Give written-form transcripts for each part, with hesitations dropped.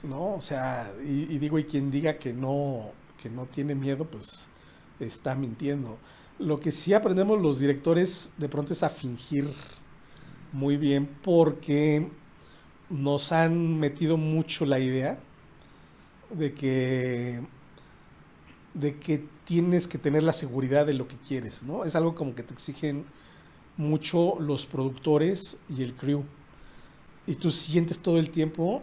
¿no? O sea, y digo, y quien diga que no tiene miedo, pues está mintiendo. Lo que sí aprendemos los directores de pronto es a fingir muy bien porque nos han metido mucho la idea de que tienes que tener la seguridad de lo que quieres, ¿no? Es algo como que te exigen mucho los productores y el crew. Y tú sientes todo el tiempo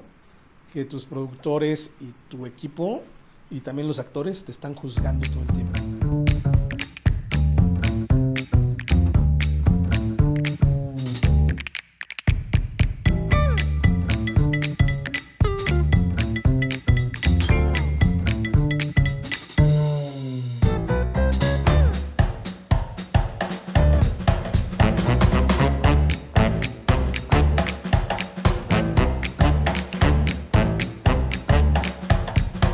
que tus productores y tu equipo y también los actores te están juzgando todo el tiempo.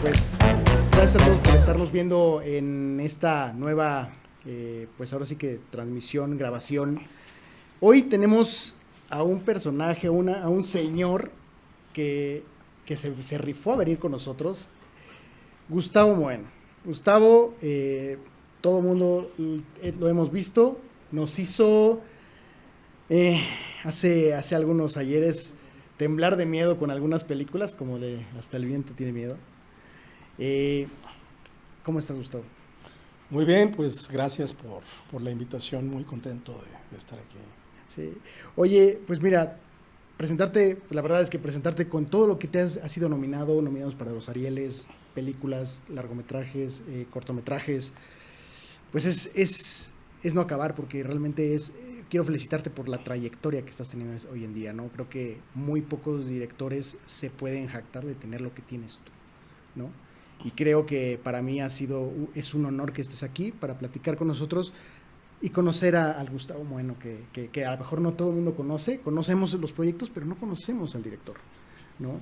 Pues gracias a todos por estarnos viendo en esta nueva, pues ahora sí que transmisión, grabación. Hoy tenemos a un personaje, a un señor que se rifó a venir con nosotros, Gustavo Bueno. Gustavo, todo el mundo lo hemos visto, nos hizo hace algunos ayeres temblar de miedo con algunas películas, como de Hasta el viento tiene miedo. ¿Cómo estás, Gustavo? Muy bien, pues gracias por la invitación, muy contento de estar aquí. Sí. Oye, pues mira, presentarte, la verdad es que presentarte con todo lo que has sido nominados para los Arieles, películas, largometrajes, cortometrajes, pues es no acabar, porque realmente quiero felicitarte por la trayectoria que estás teniendo hoy en día, ¿no? Creo que muy pocos directores se pueden jactar de tener lo que tienes tú, ¿no? Y creo que para mí es un honor que estés aquí para platicar con nosotros y conocer al Gustavo Bueno, que a lo mejor no todo el mundo conoce. Conocemos los proyectos, pero no conocemos al director, ¿no?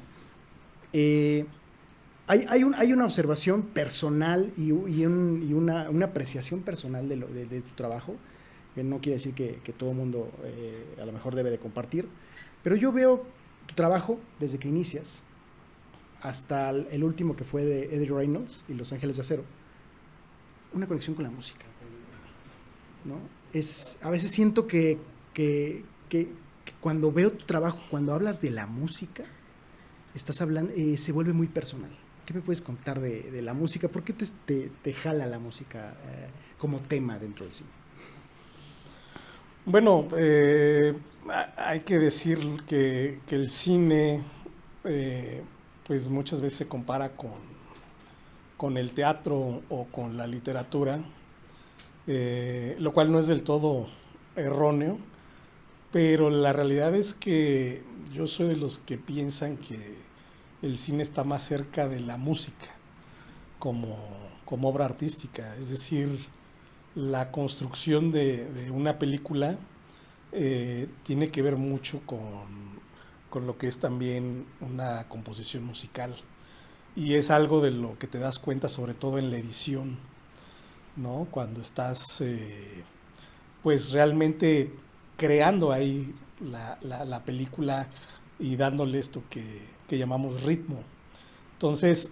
Hay una observación personal y una apreciación personal de tu trabajo, que no quiere decir que todo el mundo a lo mejor debe de compartir, pero yo veo tu trabajo desde que inicias hasta el último, que fue de Eddie Reynolds y Los Ángeles de Acero, una conexión con la música, ¿no? A veces siento que cuando veo tu trabajo, cuando hablas de la música, estás hablando, se vuelve muy personal. ¿Qué me puedes contar de la música? ¿Por qué te jala la música como tema dentro del cine? Bueno, hay que decir que el cine pues muchas veces se compara con el teatro o con la literatura, lo cual no es del todo erróneo, pero la realidad es que yo soy de los que piensan que el cine está más cerca de la música como obra artística, es decir, la construcción de una película tiene que ver mucho con lo que es también una composición musical. Y es algo de lo que te das cuenta sobre todo en la edición, ¿no? Cuando estás pues realmente creando ahí la película y dándole esto que llamamos ritmo. Entonces,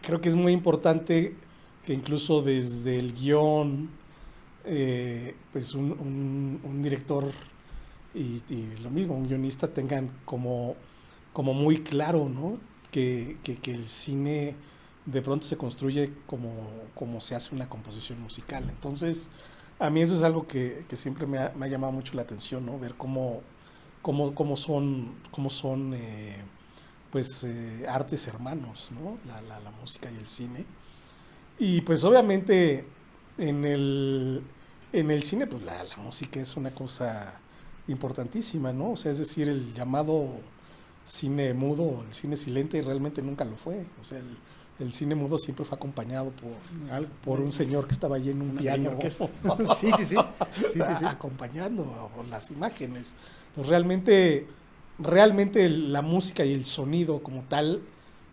creo que es muy importante que incluso desde el guión, pues un director y lo mismo, un guionista tengan como muy claro, ¿no? Que el cine de pronto se construye como se hace una composición musical. Entonces, a mí eso es algo que siempre me ha llamado mucho la atención, ¿no? Ver cómo son pues artes hermanos, ¿no? La música y el cine. Y pues obviamente en el cine, pues la música es una cosa importantísima, ¿no? O sea, es decir, el llamado cine mudo, el cine silente, realmente nunca lo fue. O sea, el cine mudo siempre fue acompañado por un señor que estaba allí en un piano. Sí, sí, sí. Acompañando las imágenes. Entonces, realmente la música y el sonido como tal,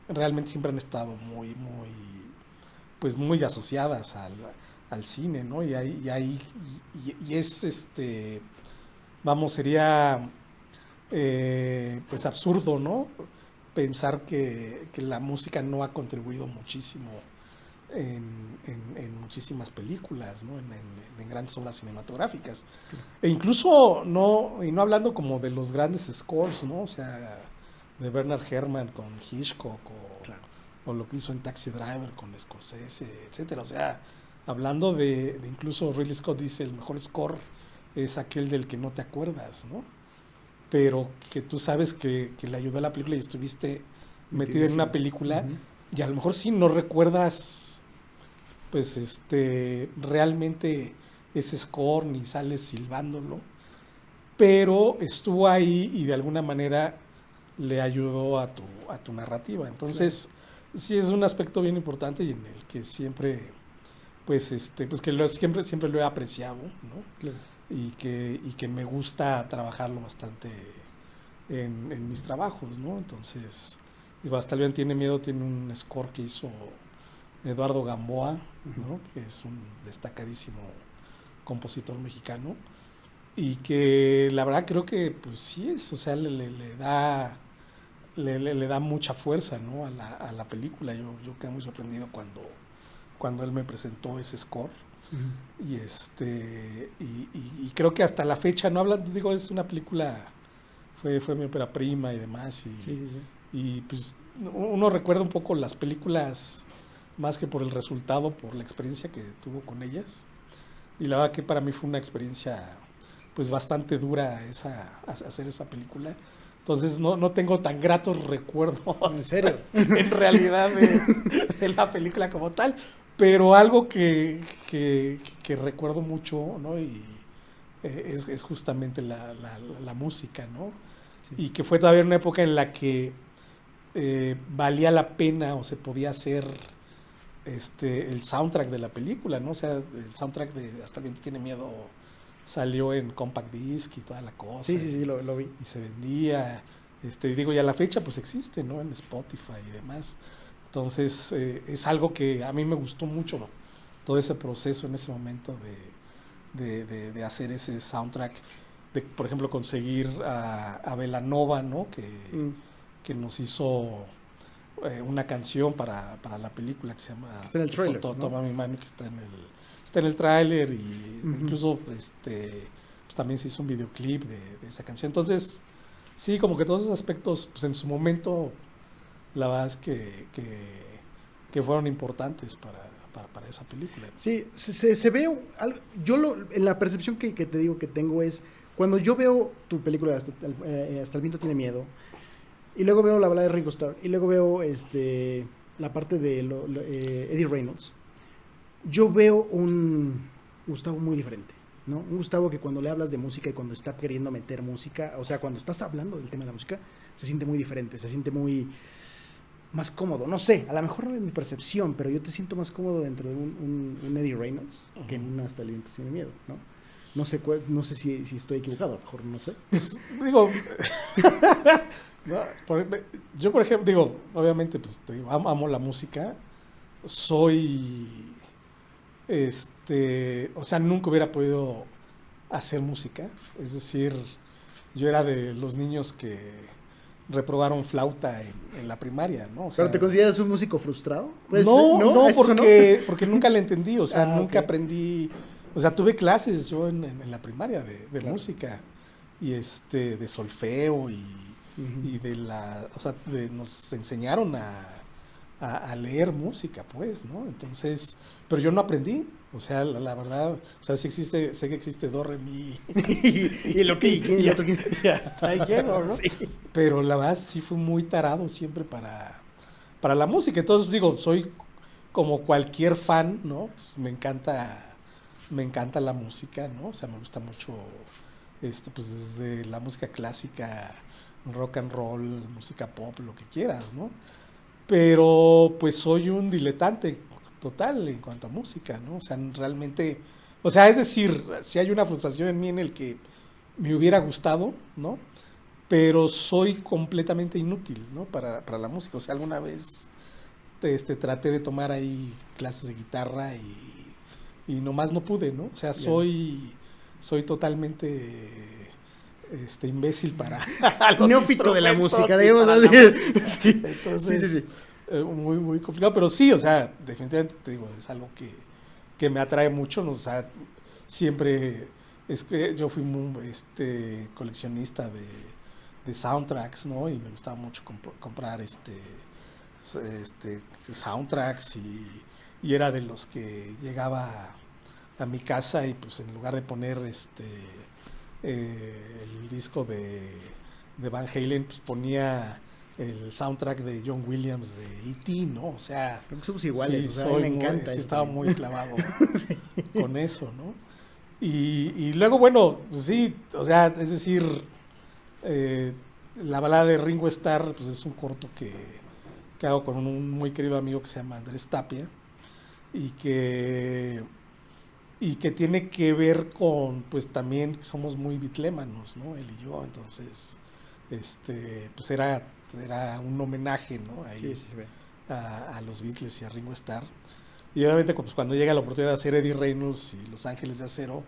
realmente siempre han estado pues muy asociadas al cine, ¿no? Y es vamos, sería pues absurdo, ¿no? pensar que la música no ha contribuido muchísimo en muchísimas películas, ¿no? En grandes obras cinematográficas. E incluso, y no hablando como de los grandes scores, ¿no? O sea, de Bernard Herrmann con Hitchcock, o lo que hizo en Taxi Driver con Scorsese, etcétera. O sea, hablando de incluso Ridley Scott dice, el mejor score es aquel del que no te acuerdas, ¿no? Pero que tú sabes que le ayudó a la película y estuviste metido en una película, y a lo mejor sí no recuerdas pues realmente ese score ni sales silbándolo, pero estuvo ahí y de alguna manera le ayudó a tu narrativa. Entonces, sí es un aspecto bien importante y en el que siempre pues pues que siempre lo he apreciado, ¿no? Claro. Y que me gusta trabajarlo bastante en mis trabajos, ¿no? Entonces, digo, hasta el tiene miedo, tiene un score que hizo Eduardo Gamboa, ¿no? Que es un destacadísimo compositor mexicano y que la verdad creo que pues sí es, o sea, le da mucha fuerza, ¿no? a la película. Yo quedé muy sorprendido cuando él me presentó ese score. Y y creo que hasta la fecha, no habla, digo, es una película, fue mi ópera prima y demás, y pues uno recuerda un poco las películas más que por el resultado, por la experiencia que tuvo con ellas, y la verdad que para mí fue una experiencia pues bastante dura hacer esa película. Entonces no tengo tan gratos recuerdos. ¿En serio? En realidad de la película como tal, pero algo que recuerdo mucho, ¿no? Y es justamente la música, ¿no? Sí. Y que fue todavía una época en la que valía la pena o se podía hacer el soundtrack de la película, ¿no? O sea, el soundtrack de Hasta el viento tiene miedo salió en compact disc y toda la cosa. Sí, lo vi. Y se vendía, digo, y a la fecha pues existe, ¿no? En Spotify y demás. Entonces, es algo que a mí me gustó mucho, ¿no? Todo ese proceso en ese momento de hacer ese soundtrack, de, por ejemplo, conseguir a Belanova, ¿no? Que nos hizo una canción para la película que se llama está en el trailer, ¿no? Toma mi mano, que está en el tráiler, y incluso pues también se hizo un videoclip de esa canción. Entonces, sí, como que todos esos aspectos, pues en su momento, la verdad es que fueron importantes para esa película. Sí, se ve, en la percepción que te digo que tengo es, cuando yo veo tu película Hasta el viento tiene miedo, y luego veo la balada de Ringo Starr, y luego veo la parte de Eddie Reynolds, yo veo un Gustavo muy diferente, ¿no? Un Gustavo que cuando le hablas de música y cuando está queriendo meter música, o sea, cuando estás hablando del tema de la música, se siente muy diferente, se siente muy más cómodo. No sé, a lo mejor no es mi percepción, pero yo te siento más cómodo dentro de un Eddie Reynolds que en un Hasta el viento tiene miedo, ¿no? No sé si estoy equivocado, a lo mejor no sé. Pues, digo, yo por ejemplo, digo, obviamente, pues te digo, amo la música, soy, o sea, nunca hubiera podido hacer música, es decir, yo era de los niños que reprobaron flauta en la primaria, ¿no? O sea, ¿pero te consideras un músico frustrado? Pues, no, porque nunca le entendí, o sea, nunca aprendí. O sea, tuve clases yo en la primaria de música y de solfeo y o sea, nos enseñaron a leer música, pues, ¿no? Entonces, pero yo no aprendí, o sea, la verdad, o sea, sí existe, sé que existe do, re, mi y lo que ya está lleno, ¿no? Sí. Pero la verdad sí fui muy tarado siempre para la música. Entonces, digo, soy como cualquier fan, ¿no? Pues me encanta la música, ¿no? O sea, me gusta mucho, pues desde la música clásica, rock and roll, música pop, lo que quieras, ¿no? Pero pues soy un diletante total en cuanto a música, ¿no? O sea, realmente, o sea, es decir, si hay una frustración en mí en el que me hubiera gustado, ¿no? Pero soy completamente inútil, ¿no? Para la música. O sea, alguna vez traté de tomar ahí clases de guitarra y nomás no pude, ¿no? O sea, soy totalmente imbécil para los neófito de la música, digamos. Sí. Entonces, sí. Muy, muy complicado, pero sí, o sea, definitivamente te digo, es algo que me atrae mucho, ¿no? O sea, siempre, es que yo fui muy, coleccionista de soundtracks, ¿no? Y me gustaba mucho comprar soundtracks y era de los que llegaba a mi casa y pues en lugar de poner el disco de Van Halen, pues ponía el soundtrack de John Williams de E.T., ¿no? O sea, creo que somos iguales, sí, o sea, me encanta. Sí, estaba muy clavado sí. Con eso, ¿no? Y luego, bueno, pues sí, o sea, es decir, la balada de Ringo Starr, pues es un corto que hago con un muy querido amigo que se llama Andrés Tapia y que tiene que ver con, pues también somos muy bitlémanos, ¿no? Él y yo, entonces, pues era un homenaje, ¿no? Ahí, sí, a los Beatles y a Ringo Starr. Y obviamente pues, cuando llega la oportunidad de hacer Eddie Reynolds y Los Ángeles de Acero,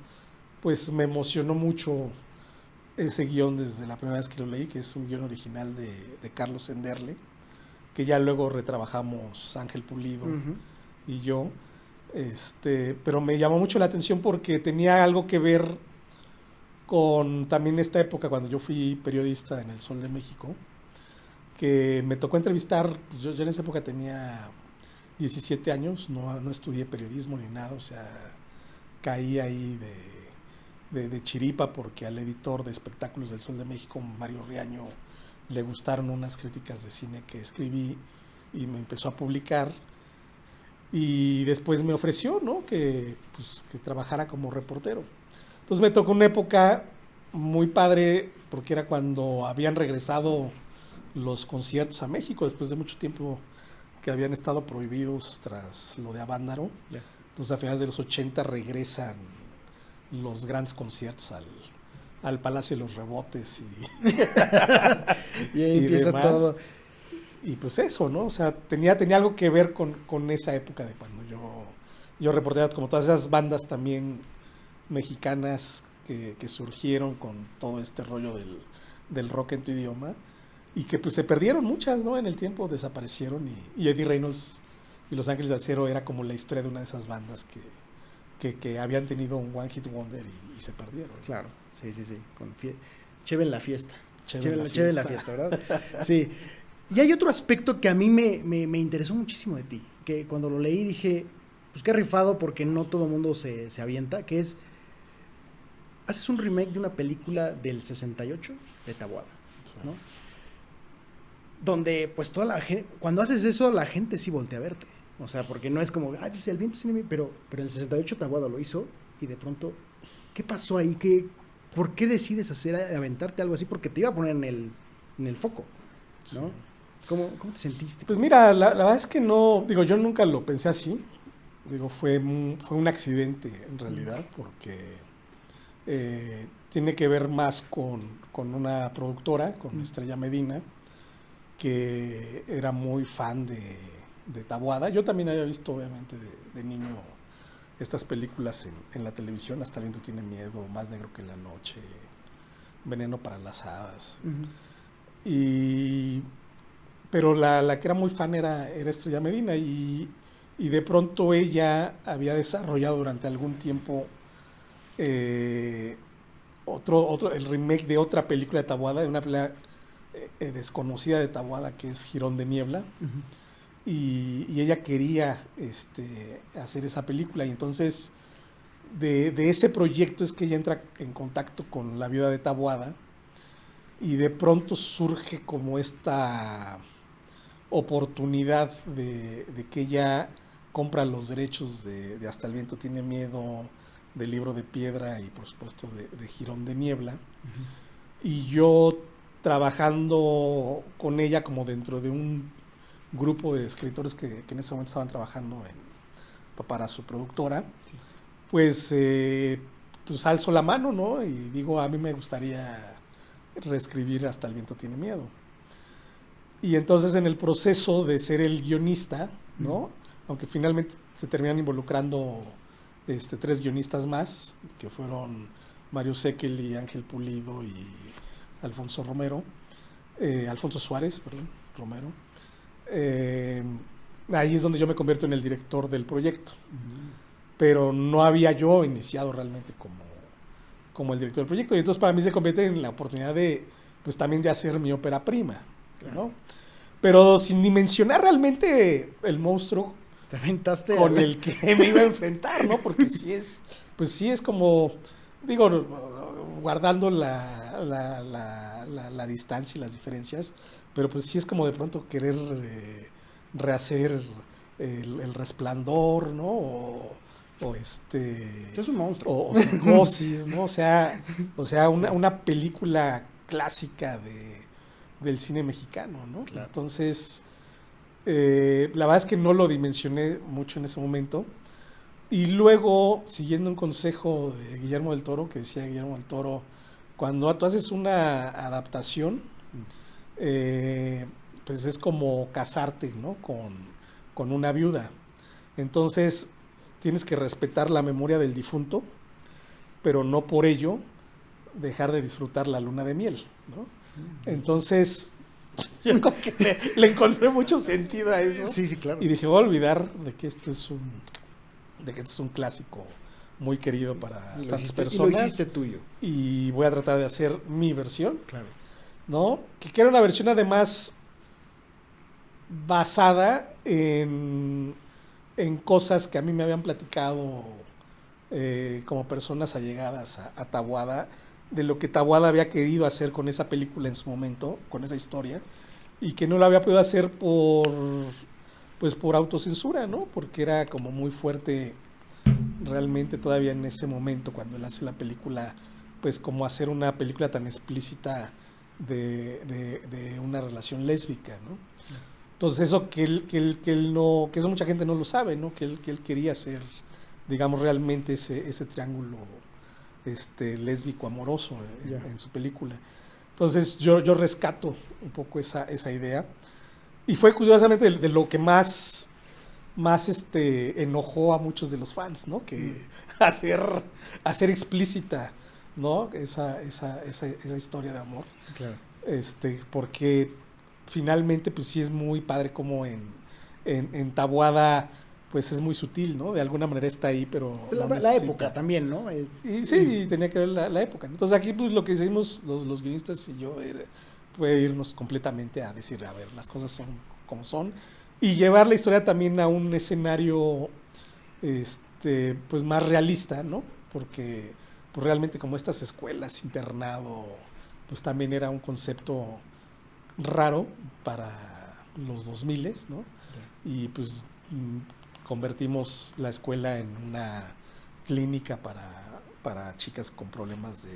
pues me emocionó mucho ese guión desde la primera vez que lo leí, que es un guión original de Carlos Enderle, que ya luego retrabajamos Ángel Pulido y yo. Pero me llamó mucho la atención porque tenía algo que ver con también esta época cuando yo fui periodista en El Sol de México, que me tocó entrevistar, yo en esa época tenía 17 años, no estudié periodismo ni nada, o sea, caí ahí de chiripa porque al editor de espectáculos del Sol de México, Mario Riaño, le gustaron unas críticas de cine que escribí y me empezó a publicar. Y después me ofreció, ¿no? que trabajara como reportero. Entonces me tocó una época muy padre porque era cuando habían regresado los conciertos a México después de mucho tiempo que habían estado prohibidos tras lo de Avándaro. Yeah. Entonces a finales de los 80 regresan los grandes conciertos al Palacio de los Rebotes y ahí empieza demás. Todo. Y pues eso, ¿no? O sea, tenía algo que ver con esa época de cuando yo reportaba, como todas esas bandas también mexicanas que surgieron con todo este rollo del rock en tu idioma y que pues se perdieron muchas, ¿no? En el tiempo desaparecieron y Eddie Reynolds y Los Ángeles de Acero era como la historia de una de esas bandas que habían tenido un One Hit Wonder y se perdieron. Claro, sí. Cheve en la fiesta. Cheve en la fiesta, ¿verdad? Sí. Y hay otro aspecto que a mí me interesó muchísimo de ti, que cuando lo leí dije, pues qué rifado porque no todo el mundo se avienta, que es, haces un remake de una película del 68 de Taboada, ¿no? Donde pues toda la gente, cuando haces eso la gente sí voltea a verte, o sea, porque no es como, ay, pues el viento es enemigo, pero en el 68 Taboada lo hizo y de pronto, ¿qué pasó ahí? ¿Por qué decides aventarte algo así? Porque te iba a poner en el foco, ¿no? Sí. ¿Cómo te sentiste? Pues mira, la verdad es que no, digo, yo nunca lo pensé así, digo, fue un accidente en realidad, porque tiene que ver más con una productora, con Estrella Medina, que era muy fan de Taboada. Yo también había visto, obviamente, de niño estas películas en la televisión, Hasta el viento tiene miedo, Más negro que la noche, Veneno para las hadas. Pero la que era muy fan era Estrella Medina y de pronto ella había desarrollado durante algún tiempo el remake de otra película de Taboada, de una película desconocida de Taboada que es Jirón de Niebla. Y ella quería hacer esa película y entonces de ese proyecto es que ella entra en contacto con la viuda de Taboada y de pronto surge como esta oportunidad de que ella compra los derechos de Hasta el viento tiene miedo, del Libro de Piedra y por supuesto de Jirón de Niebla. Y yo trabajando con ella como dentro de un grupo de escritores que en ese momento estaban trabajando para su productora, pues alzo la mano, ¿no? Y digo, a mí me gustaría reescribir Hasta el viento tiene miedo. Y entonces en el proceso de ser el guionista, ¿no? Aunque finalmente se terminan involucrando 3 guionistas más, que fueron Mario Sekeli y Ángel Pulido y Alfonso Romero, Alfonso Suárez, perdón, Romero. Ahí es donde yo me convierto en el director del proyecto. Pero no había yo iniciado realmente como el director del proyecto. Y entonces para mí se convierte en la oportunidad de, pues también de hacer mi ópera prima, ¿no? Pero sin dimensionar realmente el monstruo te aventaste con el que me iba a enfrentar, ¿no? Porque pues sí es como, digo, guardando la distancia y las diferencias, pero pues sí es como de pronto querer rehacer el Resplandor, ¿no? Es un monstruo. O Psicosis, ¿no? O sea una película clásica del cine mexicano, ¿no? Claro. Entonces, la verdad es que no lo dimensioné mucho en ese momento. Y luego, siguiendo un consejo de Guillermo del Toro, que decía Guillermo del Toro, cuando tú haces una adaptación, pues es como casarte, ¿no? Con una viuda. Entonces, tienes que respetar la memoria del difunto, pero no por ello dejar de disfrutar la luna de miel, ¿no? Entonces, yo como que le encontré mucho sentido a eso. Sí, claro. Y dije, voy a olvidar de que esto es un clásico muy querido para tantas personas. Y lo hiciste tuyo. Y voy a tratar de hacer mi versión. Claro. ¿No? Que era una versión además basada en cosas que a mí me habían platicado como personas allegadas a Taboada, de lo que Taboada había querido hacer con esa película en su momento, con esa historia, y que no lo había podido hacer por autocensura, ¿no? Porque era como muy fuerte realmente todavía en ese momento, cuando él hace la película, pues como hacer una película tan explícita de una relación lésbica, ¿no? Entonces eso que él no, que eso mucha gente no lo sabe, ¿no? Que él quería hacer, digamos, realmente ese triángulo lésbico amoroso en su película. Entonces yo rescato un poco esa idea. Y fue curiosamente de lo que más enojó a muchos de los fans, ¿no? Que hacer explícita, ¿no? Esa historia de amor. Claro. Porque finalmente pues sí es muy padre como en Taboada pues es muy sutil, ¿no? De alguna manera está ahí, pero la época también, ¿no? Y sí, tenía que ver la época, ¿no? Entonces aquí pues lo que hicimos los guionistas y yo fue irnos completamente a decir, a ver, las cosas son como son, y llevar la historia también a un escenario pues más realista, ¿no? Porque pues realmente como estas escuelas, internado, pues también era un concepto raro para los 2000, ¿no? Y pues convertimos la escuela en una clínica para chicas con problemas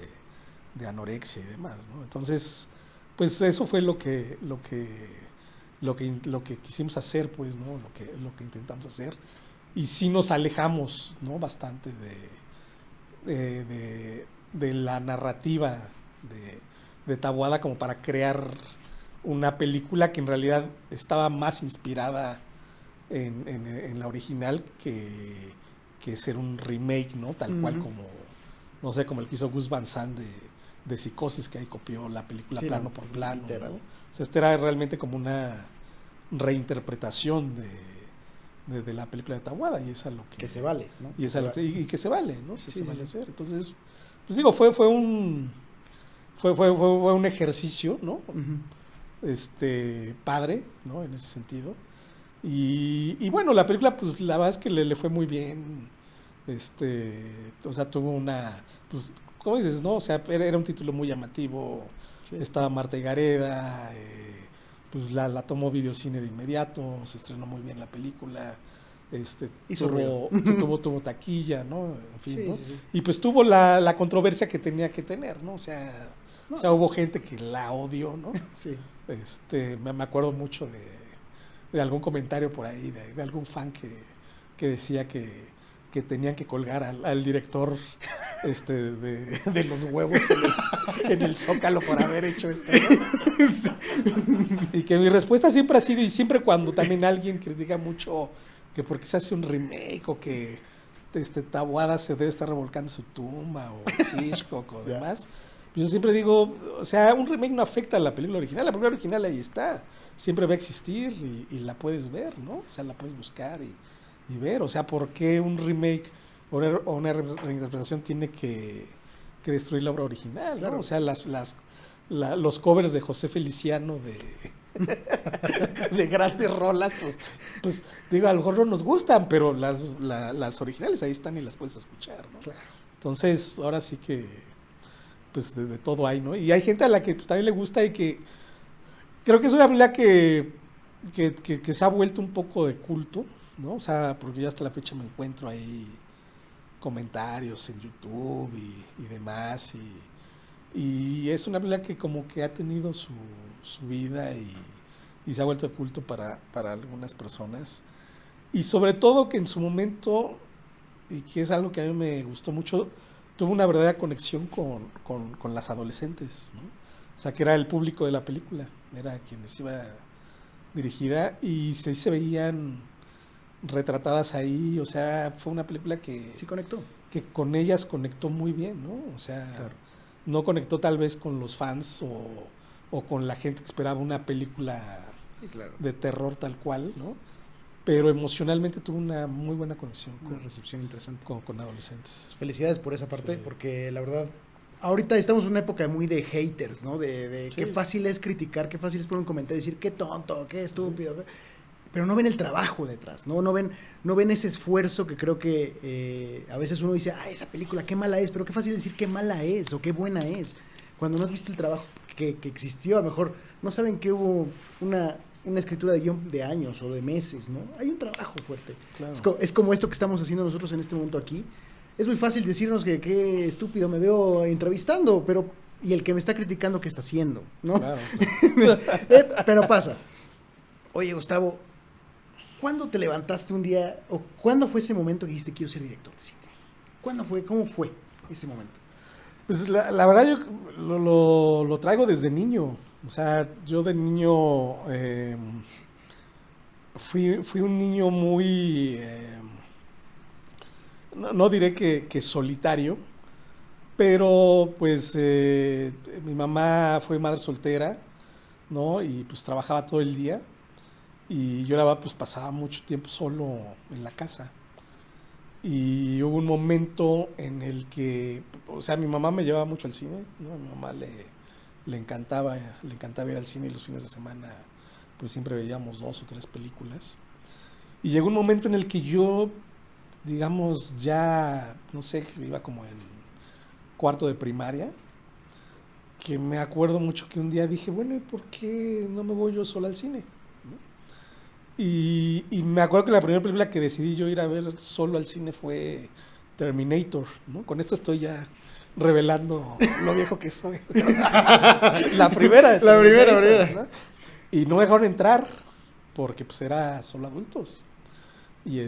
de anorexia y demás, ¿no? Entonces, pues eso fue lo que quisimos hacer, pues, ¿no? Lo que intentamos hacer. Y sí nos alejamos, ¿no? Bastante de la narrativa de Taboada como para crear una película que en realidad estaba más inspirada en la original que ser un remake, ¿no? Tal cual como, no sé, como el que hizo Gus Van Sant de Psicosis, que ahí copió la película plano por plano, ¿no? O sea, era realmente como una reinterpretación de la película de Taboada, y es a lo que se vale, ¿no? Y que se vale, ¿no? Se vale hacer. Entonces, pues digo, fue un ejercicio, ¿no? Padre, ¿no? En ese sentido. Y bueno, la película, pues la verdad es que le fue muy bien. O sea, tuvo una, pues, ¿cómo dices, no? O sea, era un título muy llamativo. Sí. Estaba Marta Higareda, pues la tomó Videocine de inmediato, se estrenó muy bien la película. Tuvo taquilla, ¿no? En fin, sí, ¿no? Sí. Y pues tuvo la controversia que tenía que tener, ¿no? O sea, hubo gente que la odió, ¿no? Sí. Me acuerdo mucho de algún comentario por ahí, de algún fan que decía que tenían que colgar al director de los huevos en el Zócalo por haber hecho esto, ¿no? Y que mi respuesta siempre ha sido, y siempre cuando también alguien critica mucho que porque se hace un remake o que Taboada se debe estar revolcando en su tumba, o Hitchcock o demás. Yo siempre digo, o sea, un remake no afecta a la película original. La película original ahí está, siempre va a existir y la puedes ver, ¿no? O sea, la puedes buscar y ver. O sea, ¿por qué un remake o una reinterpretación tiene que destruir la obra original, ¿no? Claro. O sea, los covers de José Feliciano de grandes rolas, pues digo, a lo mejor no nos gustan, pero las originales ahí están y las puedes escuchar, ¿no? Claro. Entonces, ahora sí que pues de todo hay, ¿no? Y hay gente a la que pues, también le gusta y que creo que es una película que se ha vuelto un poco de culto, ¿no? O sea, porque yo hasta la fecha me encuentro ahí comentarios en YouTube y demás, y es una película que como que ha tenido su vida y se ha vuelto de culto para algunas personas, y sobre todo que en su momento, y que es algo que a mí me gustó mucho, tuvo una verdadera conexión con las adolescentes, ¿no? O sea, que era el público de la película, era quienes iba dirigida, y se veían retratadas ahí. O sea, fue una película Sí conectó. que con ellas conectó muy bien, ¿no? O sea, Claro. no conectó tal vez con los fans o con la gente que esperaba una película Sí, claro. de terror tal cual, ¿no? Pero emocionalmente tuvo una muy buena conexión Una recepción interesante. con adolescentes. Felicidades por esa parte, Sí. porque la verdad, ahorita estamos en una época muy de haters, ¿no? De Sí. qué fácil es criticar, qué fácil es poner un comentario y decir qué tonto, qué estúpido. Pero no ven el trabajo detrás, ¿no? No ven ese esfuerzo que creo que a veces uno dice, esa película qué mala es, pero qué fácil decir qué mala es o qué buena es. Cuando no has visto el trabajo que existió, a lo mejor no saben que hubo una escritura de guión de años o de meses, ¿no? Hay un trabajo fuerte. Claro. Es como esto que estamos haciendo nosotros en este momento aquí. Es muy fácil decirnos que qué estúpido me veo entrevistando, pero y el que me está criticando, ¿qué está haciendo? ¿No? Claro. Pero pasa. Oye, Gustavo, ¿cuándo te levantaste un día o cuándo fue ese momento que dijiste quiero ser director de cine? ¿Cuándo fue? ¿Cómo fue ese momento? Pues la verdad yo lo traigo desde niño. O sea, yo de niño fui un niño muy, no diré que solitario, pero pues mi mamá fue madre soltera, ¿no? Y pues trabajaba todo el día, y yo la verdad pues pasaba mucho tiempo solo en la casa. Y hubo un momento en el que, o sea, mi mamá me llevaba mucho al cine, ¿no? A mi mamá le encantaba ir al cine, y los fines de semana pues siempre veíamos 2 o 3 películas. Y llegó un momento en el que yo, digamos, ya, no sé, iba como en cuarto de primaria, que me acuerdo mucho que un día dije, bueno, ¿y por qué no me voy yo sola al cine? Y me acuerdo que la primera película que decidí yo ir a ver solo al cine fue Terminator, ¿no? Con esto estoy ya revelando lo viejo que soy. La primera de La Terminator, primera. ¿no? Y no me dejaron entrar porque pues era solo adultos. Y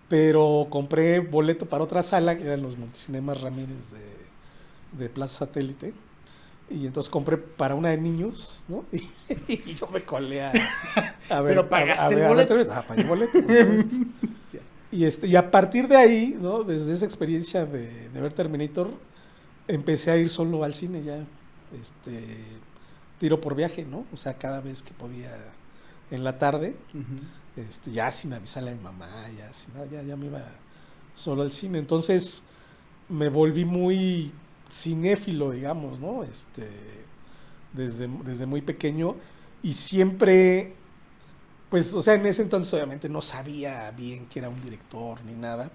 pero compré boleto para otra sala, que eran los Multicinemas Ramírez de Plaza Satélite. Y entonces compré para una de niños, ¿no? Y yo me colé a ver. Pero pagaste el a boleto. pagué el boleto, por supuesto. Y a partir de ahí, ¿no? Desde esa experiencia de ver Terminator, empecé a ir solo al cine ya, tiro por viaje, ¿no? O sea, cada vez que podía en la tarde, ya sin avisarle a mi mamá, ya sin nada, ya me iba solo al cine. Entonces me volví muy cinéfilo, digamos, ¿no? Desde muy pequeño, y siempre, pues, o sea, en ese entonces obviamente no sabía bien que era un director ni nada,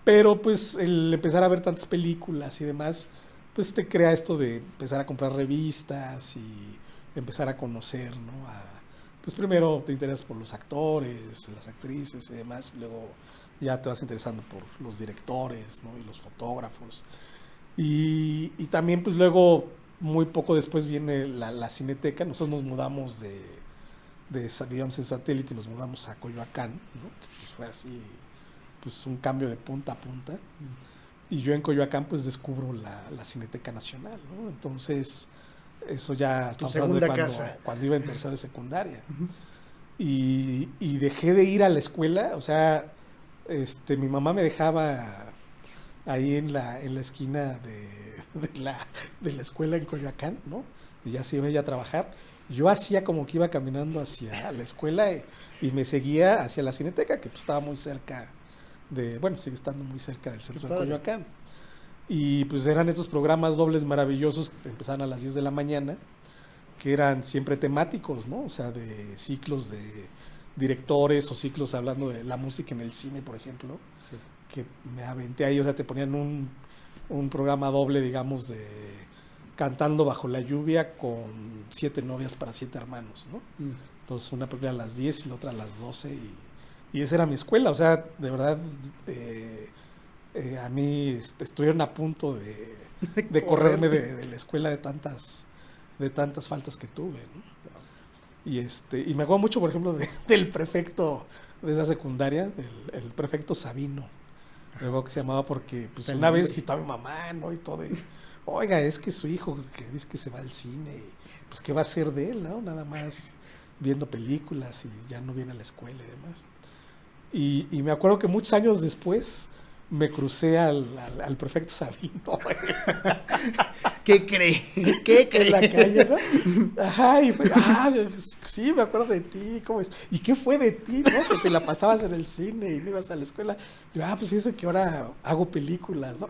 pero pues el empezar a ver tantas películas y demás, pues te crea esto de empezar a comprar revistas y empezar a conocer, ¿no? Pues primero te interesas por los actores, las actrices y demás, y luego ya te vas interesando por los directores, ¿no? Y los fotógrafos. Y también pues luego, muy poco después, viene la Cineteca. Nosotros nos mudamos vivíamos en Satélite y nos mudamos a Coyoacán, ¿no? Que pues fue así, pues un cambio de punta a punta. Y yo en Coyoacán pues descubro la Cineteca Nacional, ¿no? Entonces, eso ya Tu estamos hablando de segunda casa. cuando iba en tercero de secundaria. Y dejé de ir a la escuela, o sea, mi mamá me dejaba ahí en la esquina de la escuela en Coyoacán, ¿no? Y ya se iba ella a trabajar. Yo hacía como que iba caminando hacia la escuela y me seguía hacia la Cineteca, que pues estaba muy cerca bueno, sigue estando muy cerca del centro de Coyoacán. Y pues eran estos programas dobles maravillosos que empezaban a las 10 de la mañana, que eran siempre temáticos, ¿no? O sea, de ciclos de directores o ciclos hablando de la música en el cine, por ejemplo, Sí. que me aventé ahí, o sea, te ponían un programa doble, digamos, de Cantando bajo la lluvia con 7 novias para 7 hermanos, ¿no? Entonces una película a las 10 y la otra a las 12 y esa era mi escuela, o sea, de verdad, a mí estuvieron a punto de correrme de la escuela de tantas faltas que tuve, ¿no? Y me acuerdo mucho, por ejemplo, del prefecto de esa secundaria, el prefecto Sabino, luego que se llamaba porque pues una vez citó a mi mamá, ¿no? Y todo, oiga, es que su hijo que dice que se va al cine, y, pues qué va a hacer de él, ¿no? Nada más viendo películas y ya no viene a la escuela y demás. Y me acuerdo que muchos años después me crucé al prefecto Sabino. ¿Qué cree? ¿Qué cree? En la calle, ¿no? Ajá, y fue, sí, me acuerdo de ti, ¿cómo es? ¿Y qué fue de ti, no? Que te la pasabas en el cine y no ibas a la escuela. Yo, pues fíjese que ahora hago películas, ¿no?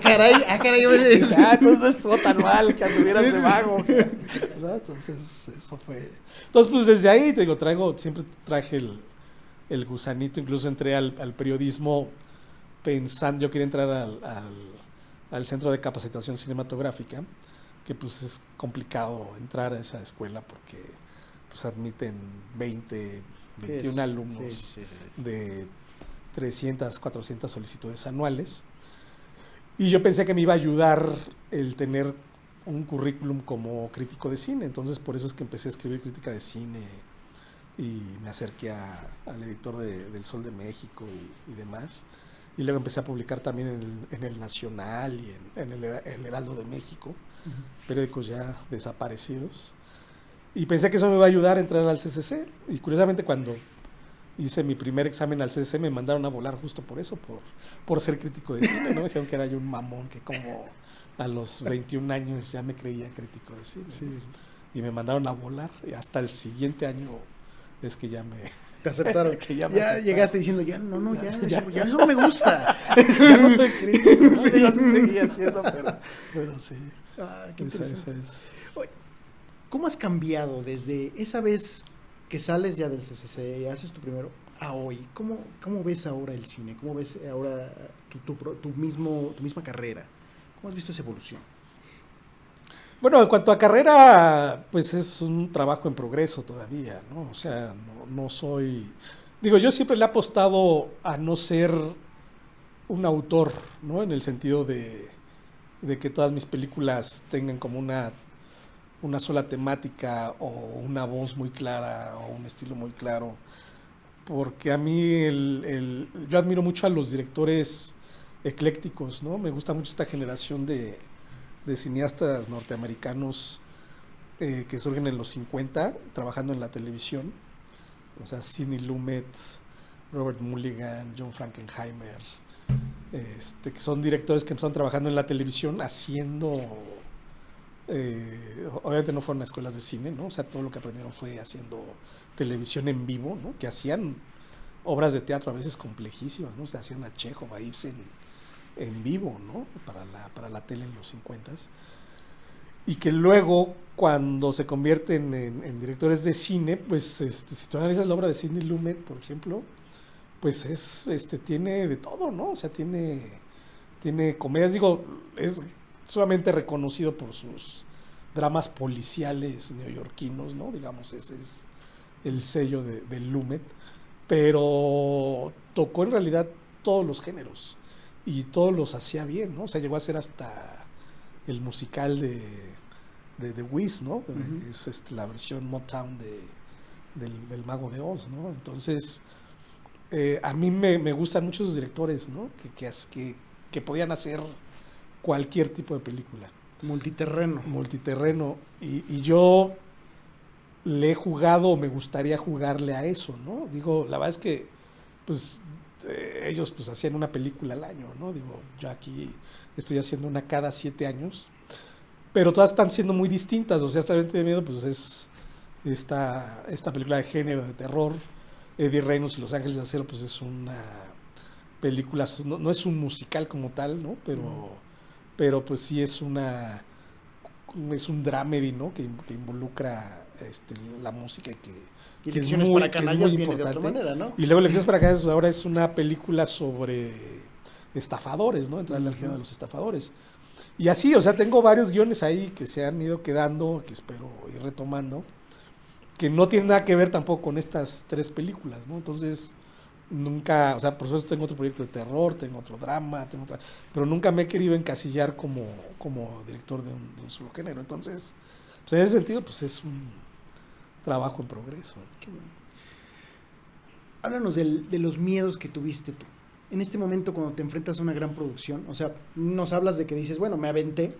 Caray. Entonces estuvo tan mal que anduvieras de vago, ¿no? Entonces, eso fue. Entonces, pues desde ahí, te digo, siempre traje el gusanito, incluso entré al periodismo pensando, yo quería entrar al Centro de Capacitación Cinematográfica, que pues es complicado entrar a esa escuela porque pues admiten 21 alumnos de 300, 400 solicitudes anuales. Y yo pensé que me iba a ayudar el tener un currículum como crítico de cine, entonces por eso es que empecé a escribir crítica de cine y me acerqué al editor del Sol de México y demás. Y luego empecé a publicar también en el Nacional y en el Heraldo de México, periódicos ya desaparecidos. Y pensé que eso me iba a ayudar a entrar al CCC. Y curiosamente cuando hice mi primer examen al CCC me mandaron a volar justo por eso, por ser crítico de cine, ¿no? Me dijeron que era yo un mamón, que como a los 21 años ya me creía crítico de cine. Sí. Y me mandaron a volar y hasta el siguiente año es que ya te aceptaron. Que ya llegaste diciendo, ya no me gusta. Ya no soy crítico, ¿no? Sí. Yo sí seguía haciendo, pero sí. Qué interesante. Esa es. ¿Cómo has cambiado desde esa vez que sales ya del CCC y haces tu primero a hoy? ¿Cómo ves ahora el cine? ¿Cómo ves ahora tu misma carrera? ¿Cómo has visto esa evolución? Bueno, en cuanto a carrera, pues es un trabajo en progreso todavía, ¿no? O sea, no soy... Digo, yo siempre le he apostado a no ser un autor, ¿no? En el sentido de que todas mis películas tengan como una sola temática o una voz muy clara o un estilo muy claro. Porque a mí yo admiro mucho a los directores eclécticos, ¿no? Me gusta mucho esta generación de cineastas norteamericanos que surgen en los 50 trabajando en la televisión, o sea, Sidney Lumet, Robert Mulligan, John Frankenheimer, que son directores que empezaron trabajando en la televisión haciendo, obviamente no fueron a escuelas de cine, ¿no? O sea, todo lo que aprendieron fue haciendo televisión en vivo, ¿no? Que hacían obras de teatro a veces complejísimas, ¿no? Se hacían a Chekhov, a Ibsen en vivo, ¿no? Para la tele en los 50s. Y que luego, cuando se convierten en directores de cine, pues si tú analizas la obra de Sidney Lumet, por ejemplo, pues tiene de todo, ¿no? O sea, tiene comedias, digo, es sumamente reconocido por sus dramas policiales neoyorquinos, ¿no? Digamos, ese es el sello de Lumet, pero tocó en realidad todos los géneros y todos los hacía bien, ¿no? O sea, llegó a ser hasta el musical de The Wiz, ¿no? Uh-huh. Es la versión Motown del Mago de Oz, ¿no? Entonces, a mí me gustan mucho esos directores, ¿no? Que podían hacer cualquier tipo de película. Multiterreno. Y yo le he jugado o me gustaría jugarle a eso, ¿no? Digo, la verdad es que pues ellos pues hacían una película al año, ¿no? Digo, yo aquí estoy haciendo una cada 7 años, pero todas están siendo muy distintas. O sea, esta Ambiente de Miedo pues es esta película de género, de terror. Eddie Reynolds y Los Ángeles de Acero pues es una película, no es un musical como tal, ¿no? Pero pues sí es un dramedy, ¿no? Que involucra la música Y que es Lecciones muy, para que es Canallas muy viene de otra importante. manera, ¿no? Y luego Lecciones para Canallas pues ahora es una película sobre estafadores, ¿no? Entrarle al género de los estafadores. Y así, o sea, tengo varios guiones ahí que se han ido quedando, que espero ir retomando, que no tienen nada que ver tampoco con estas 3 películas, ¿no? Entonces, nunca, o sea, por supuesto tengo otro proyecto de terror, tengo otro drama, pero nunca me he querido encasillar como director de un solo género. Entonces, pues en ese sentido, pues es un trabajo en progreso. Qué bueno. Háblanos de los miedos que tuviste tú. En este momento, cuando te enfrentas a una gran producción, o sea, nos hablas de que dices, bueno, me aventé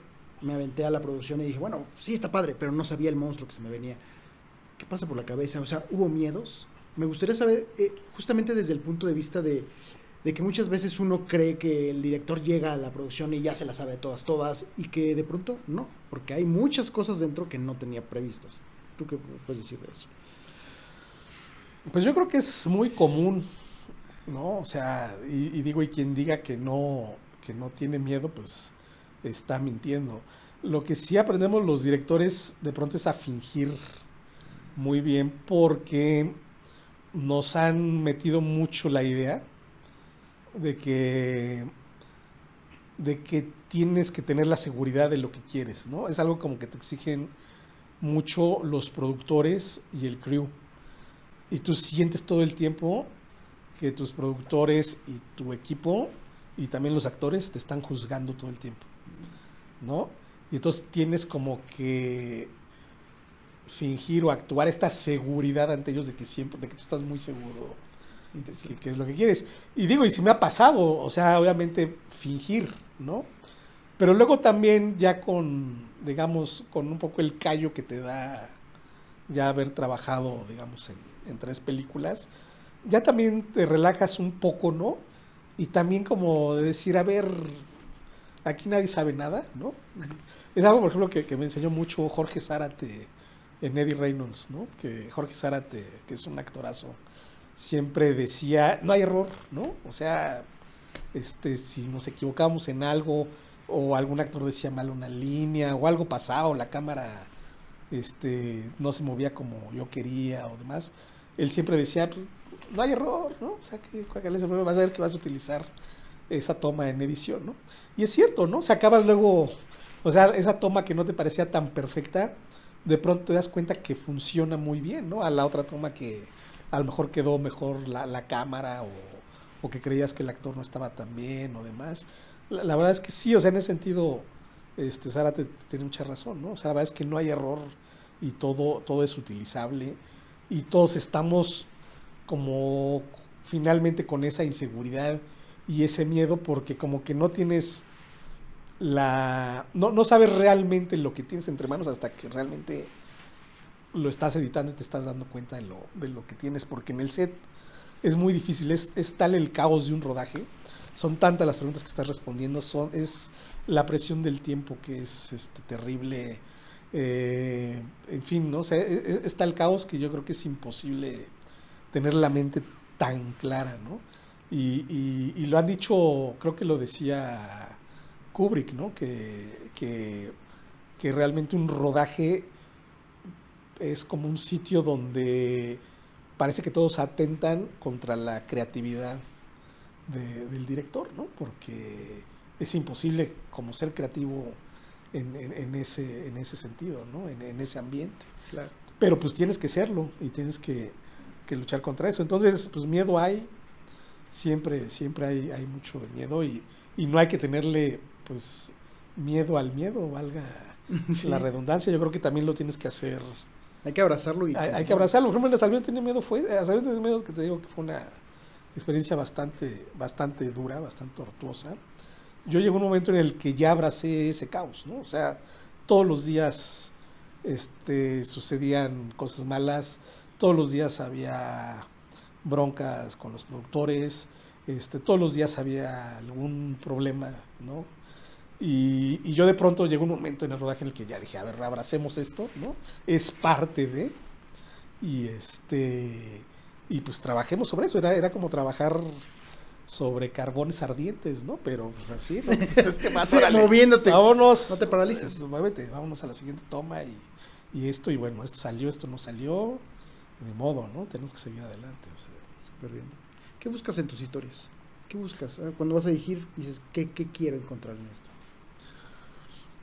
a la producción y dije, bueno, sí está padre, pero no sabía el monstruo que se me venía. ¿Qué pasa por la cabeza? O sea, ¿hubo miedos? Me gustaría saber, justamente desde el punto de vista de que muchas veces uno cree que el director llega a la producción y ya se la sabe todas, y que de pronto no, porque hay muchas cosas dentro que no tenía previstas. ¿Tú qué puedes decir de eso? Pues yo creo que es muy común, ¿no? O sea, y digo, y quien diga que no tiene miedo, pues está mintiendo. Lo que sí aprendemos los directores de pronto es a fingir muy bien, porque nos han metido mucho la idea de que tienes que tener la seguridad de lo que quieres, ¿no? Es algo como que te exigen mucho los productores y el crew. Y tú sientes todo el tiempo que tus productores y tu equipo y también los actores te están juzgando todo el tiempo, ¿no? Y entonces tienes como que fingir o actuar esta seguridad ante ellos de que tú estás muy seguro que es lo que quieres. Y digo, y si me ha pasado, o sea, obviamente fingir, ¿no? Pero luego también ya digamos, con un poco el callo que te da ya haber trabajado, digamos, en 3 películas, ya también te relajas un poco, ¿no? Y también como de decir, a ver, aquí nadie sabe nada, ¿no? Es algo, por ejemplo, que me enseñó mucho Jorge Zárate en Eddie Reynolds, ¿no? Que Jorge Zárate, que es un actorazo, siempre decía, no hay error, ¿no? O sea, si nos equivocamos en algo o algún actor decía mal una línea o algo pasaba o la cámara no se movía como yo quería o demás, él siempre decía, pues no hay error, ¿no? O sea, ¿cuál es el problema? Vas a ver que vas a utilizar esa toma en edición, ¿no? Y es cierto, ¿no? O sea, acabas luego, o sea, esa toma que no te parecía tan perfecta, de pronto te das cuenta que funciona muy bien, ¿no? A la otra toma que a lo mejor quedó mejor la cámara o que creías que el actor no estaba tan bien o demás. La verdad es que sí, o sea, en ese sentido, Sara tiene mucha razón, ¿no? O sea, la verdad es que no hay error y todo es utilizable y todos estamos como finalmente con esa inseguridad y ese miedo porque como que no tienes no sabes realmente lo que tienes entre manos hasta que realmente lo estás editando y te estás dando cuenta de lo que tienes, porque en el set es muy difícil, es tal el caos de un rodaje, son tantas las preguntas que estás respondiendo, es la presión del tiempo que es terrible, en fin, ¿no? O sea, es tal caos que yo creo que es imposible tener la mente tan clara, ¿no? Y lo han dicho, creo que lo decía Kubrick, ¿no? Que realmente un rodaje es como un sitio donde parece que todos atentan contra la creatividad del director, ¿no? Porque es imposible como ser creativo en ese sentido, ¿no? En ese ambiente. Claro. Pero pues tienes que serlo y tienes que luchar contra eso. Entonces, pues miedo hay, siempre hay mucho miedo y no hay que tenerle pues miedo al miedo, valga sí. La redundancia. Yo creo que también lo tienes que hacer. Hay que abrazarlo. Hay que abrazarlo. Por ejemplo, en Salvión tenía miedo, Salvión tenía miedo, que te digo que fue una experiencia bastante dura, bastante tortuosa. Yo llegó un momento en el que ya abracé ese caos, ¿no? O sea, todos los días sucedían cosas malas, todos los días había broncas con los productores, todos los días había algún problema, ¿no? Y yo de pronto llegó un momento en el rodaje en el que ya dije, a ver, abracemos esto, ¿no? Es parte de, y y pues trabajemos sobre eso, era como trabajar sobre carbones ardientes, ¿no? Pero pues así, ¿no? Pues, es que más, Sí, moviéndote. vámonos, No te paralices. Muévete, vámonos a la siguiente toma y esto, y bueno, esto salió, esto no salió, ni modo, ¿no? Tenemos que seguir adelante, o sea. Súper bien. ¿Qué buscas en tus historias? ¿Qué buscas? Cuando vas a dirigir, dices, ¿qué quiero encontrar en esto?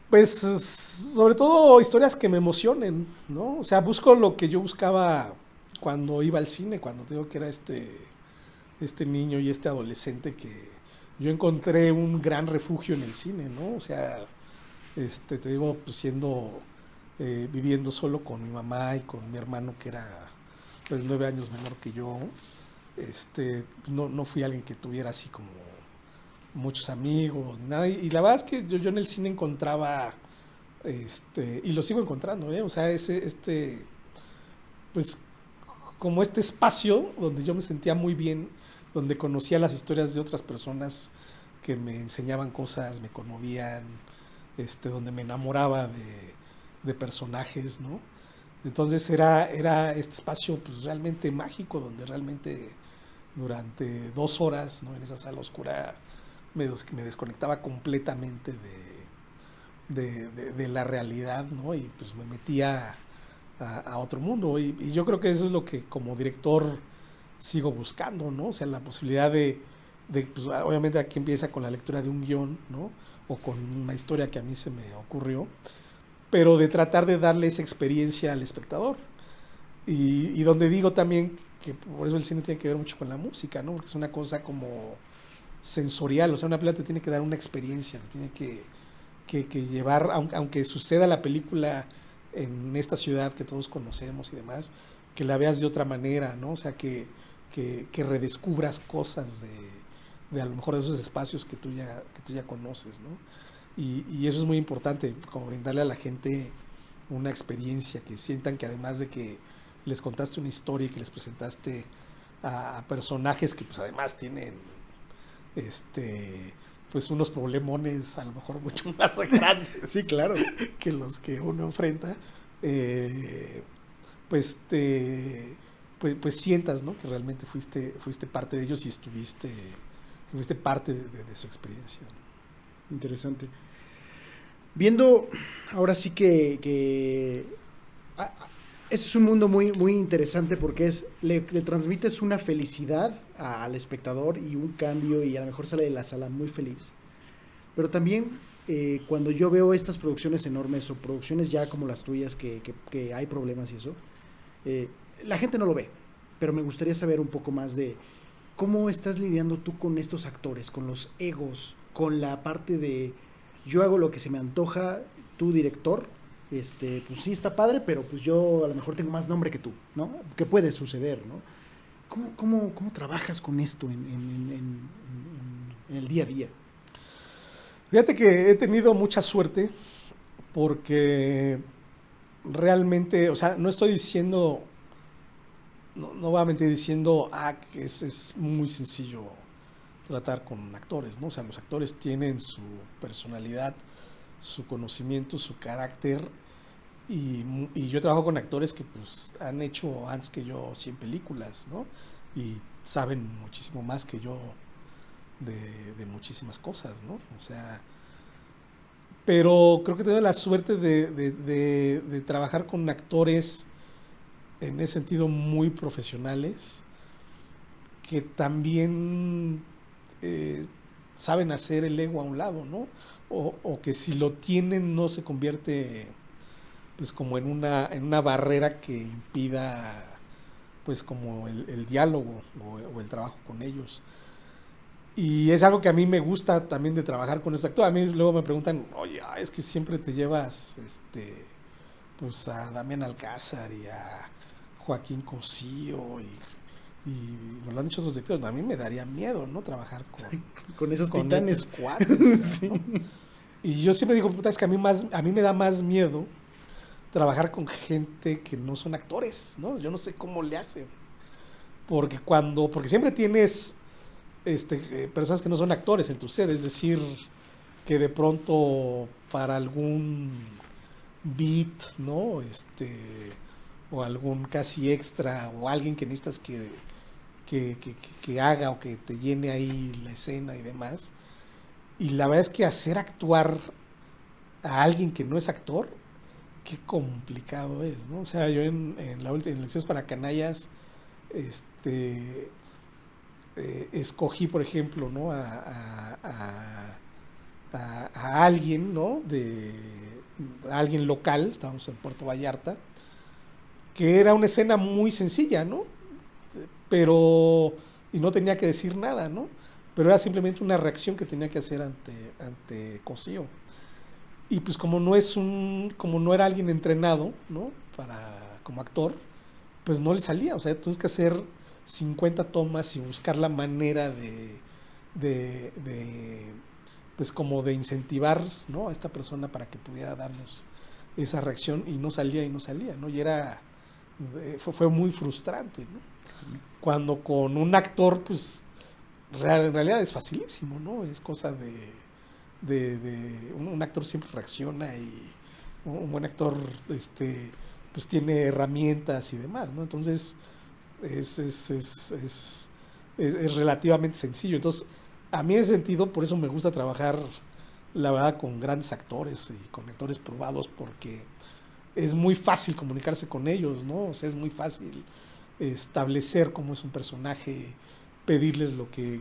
Pues sobre todo historias que me emocionen, ¿no? O sea, busco lo que yo buscaba cuando iba al cine, cuando te digo que era este niño y este adolescente que yo encontré un gran refugio en el cine, ¿no? O sea, te digo, pues viviendo solo con mi mamá y con mi hermano que era pues 9 años menor que yo, no fui alguien que tuviera así como muchos amigos ni nada, y la verdad es que yo en el cine encontraba, y lo sigo encontrando, ¿eh? O sea, pues como este espacio donde yo me sentía muy bien, donde conocía las historias de otras personas que me enseñaban cosas, me conmovían, donde me enamoraba de personajes, ¿no? Entonces era este espacio pues realmente mágico, donde realmente durante 2 horas, ¿no? En esa sala oscura me desconectaba completamente de la realidad, ¿no? Y pues me metía a otro mundo. Y yo creo que eso es lo que como director sigo buscando, ¿no? O sea, la posibilidad pues obviamente aquí empieza con la lectura de un guión, ¿no? O con una historia que a mí se me ocurrió, pero de tratar de darle esa experiencia al espectador. Y donde digo también que por eso el cine tiene que ver mucho con la música, ¿no? Porque es una cosa como sensorial, o sea, una película te tiene que dar una experiencia, te tiene que llevar, aunque suceda la película en esta ciudad que todos conocemos y demás, que la veas de otra manera, ¿no? O sea, que redescubras cosas de a lo mejor de esos espacios que tú ya conoces, ¿no? Y eso es muy importante, como brindarle a la gente una experiencia, que sientan que además de que les contaste una historia y que les presentaste a personajes que pues además tienen pues unos problemones a lo mejor mucho más grandes, sí, claro, que los que uno enfrenta, pues pues sientas, ¿no? Que realmente fuiste parte de ellos y fuiste parte de su experiencia. Interesante. Viendo, ahora sí que esto es un mundo muy, muy interesante porque le transmites una felicidad al espectador y un cambio, y a lo mejor sale de la sala muy feliz. Pero también cuando yo veo estas producciones enormes o producciones ya como las tuyas que hay problemas y eso, la gente no lo ve, pero me gustaría saber un poco más de cómo estás lidiando tú con estos actores, con los egos, con la parte de yo hago lo que se me antoja, tú director, pues sí está padre, pero pues yo a lo mejor tengo más nombre que tú, ¿no? Que puede suceder, ¿no? ¿Cómo trabajas con esto en el día a día? Fíjate que he tenido mucha suerte porque realmente, o sea, no estoy diciendo, no voy a mentir diciendo, que es muy sencillo tratar con actores, ¿no? O sea, los actores tienen su personalidad, su conocimiento, su carácter, y yo trabajo con actores que pues han hecho antes que yo 100 películas, ¿no? Y saben muchísimo más que yo de muchísimas cosas, ¿no? O sea, pero creo que tengo la suerte de trabajar con actores en ese sentido muy profesionales, que también saben hacer el ego a un lado, ¿no? O que si lo tienen no se convierte pues como en una barrera que impida pues como el diálogo o el trabajo con ellos. Y es algo que a mí me gusta también de trabajar con esos actores. A mí luego me preguntan, oye, es que siempre te llevas pues a Damián Alcázar y a Joaquín Cosío y me lo han dicho otros directores. A mí me daría miedo, ¿no? Trabajar con esos titanes. Cuates, sí. ¿no? Y yo siempre digo, puta, es que a mí me da más miedo trabajar con gente que no son actores, ¿no? Yo no sé cómo le hacen. porque siempre tienes personas que no son actores en tu set, es decir, que de pronto para algún beat, ¿no? O algún casi extra, o alguien que necesitas que haga o que te llene ahí la escena y demás. Y la verdad es que hacer actuar a alguien que no es actor, qué complicado es, ¿no? O sea, yo en Lecciones para Canallas, escogí, por ejemplo, ¿no? A alguien, ¿no? A alguien local, estábamos en Puerto Vallarta, que era una escena muy sencilla, ¿no? Y no tenía que decir nada, ¿no? Pero era simplemente una reacción que tenía que hacer ante Cosío. Y pues como no era alguien entrenado, ¿no? Como actor, pues no le salía. O sea, tienes que hacer 50 tomas y buscar la manera pues como de incentivar, ¿no? A esta persona para que pudiera darnos esa reacción, y no salía, ¿no? Y fue muy frustrante, ¿no? Cuando con un actor, pues en realidad es facilísimo, ¿no? Es cosa un actor siempre reacciona, y un buen actor pues tiene herramientas y demás, ¿no? Entonces es relativamente sencillo. Entonces, a mí en ese sentido, por eso me gusta trabajar, la verdad, con grandes actores y con actores probados, porque es muy fácil comunicarse con ellos, ¿no? O sea, es muy fácil establecer cómo es un personaje, pedirles lo que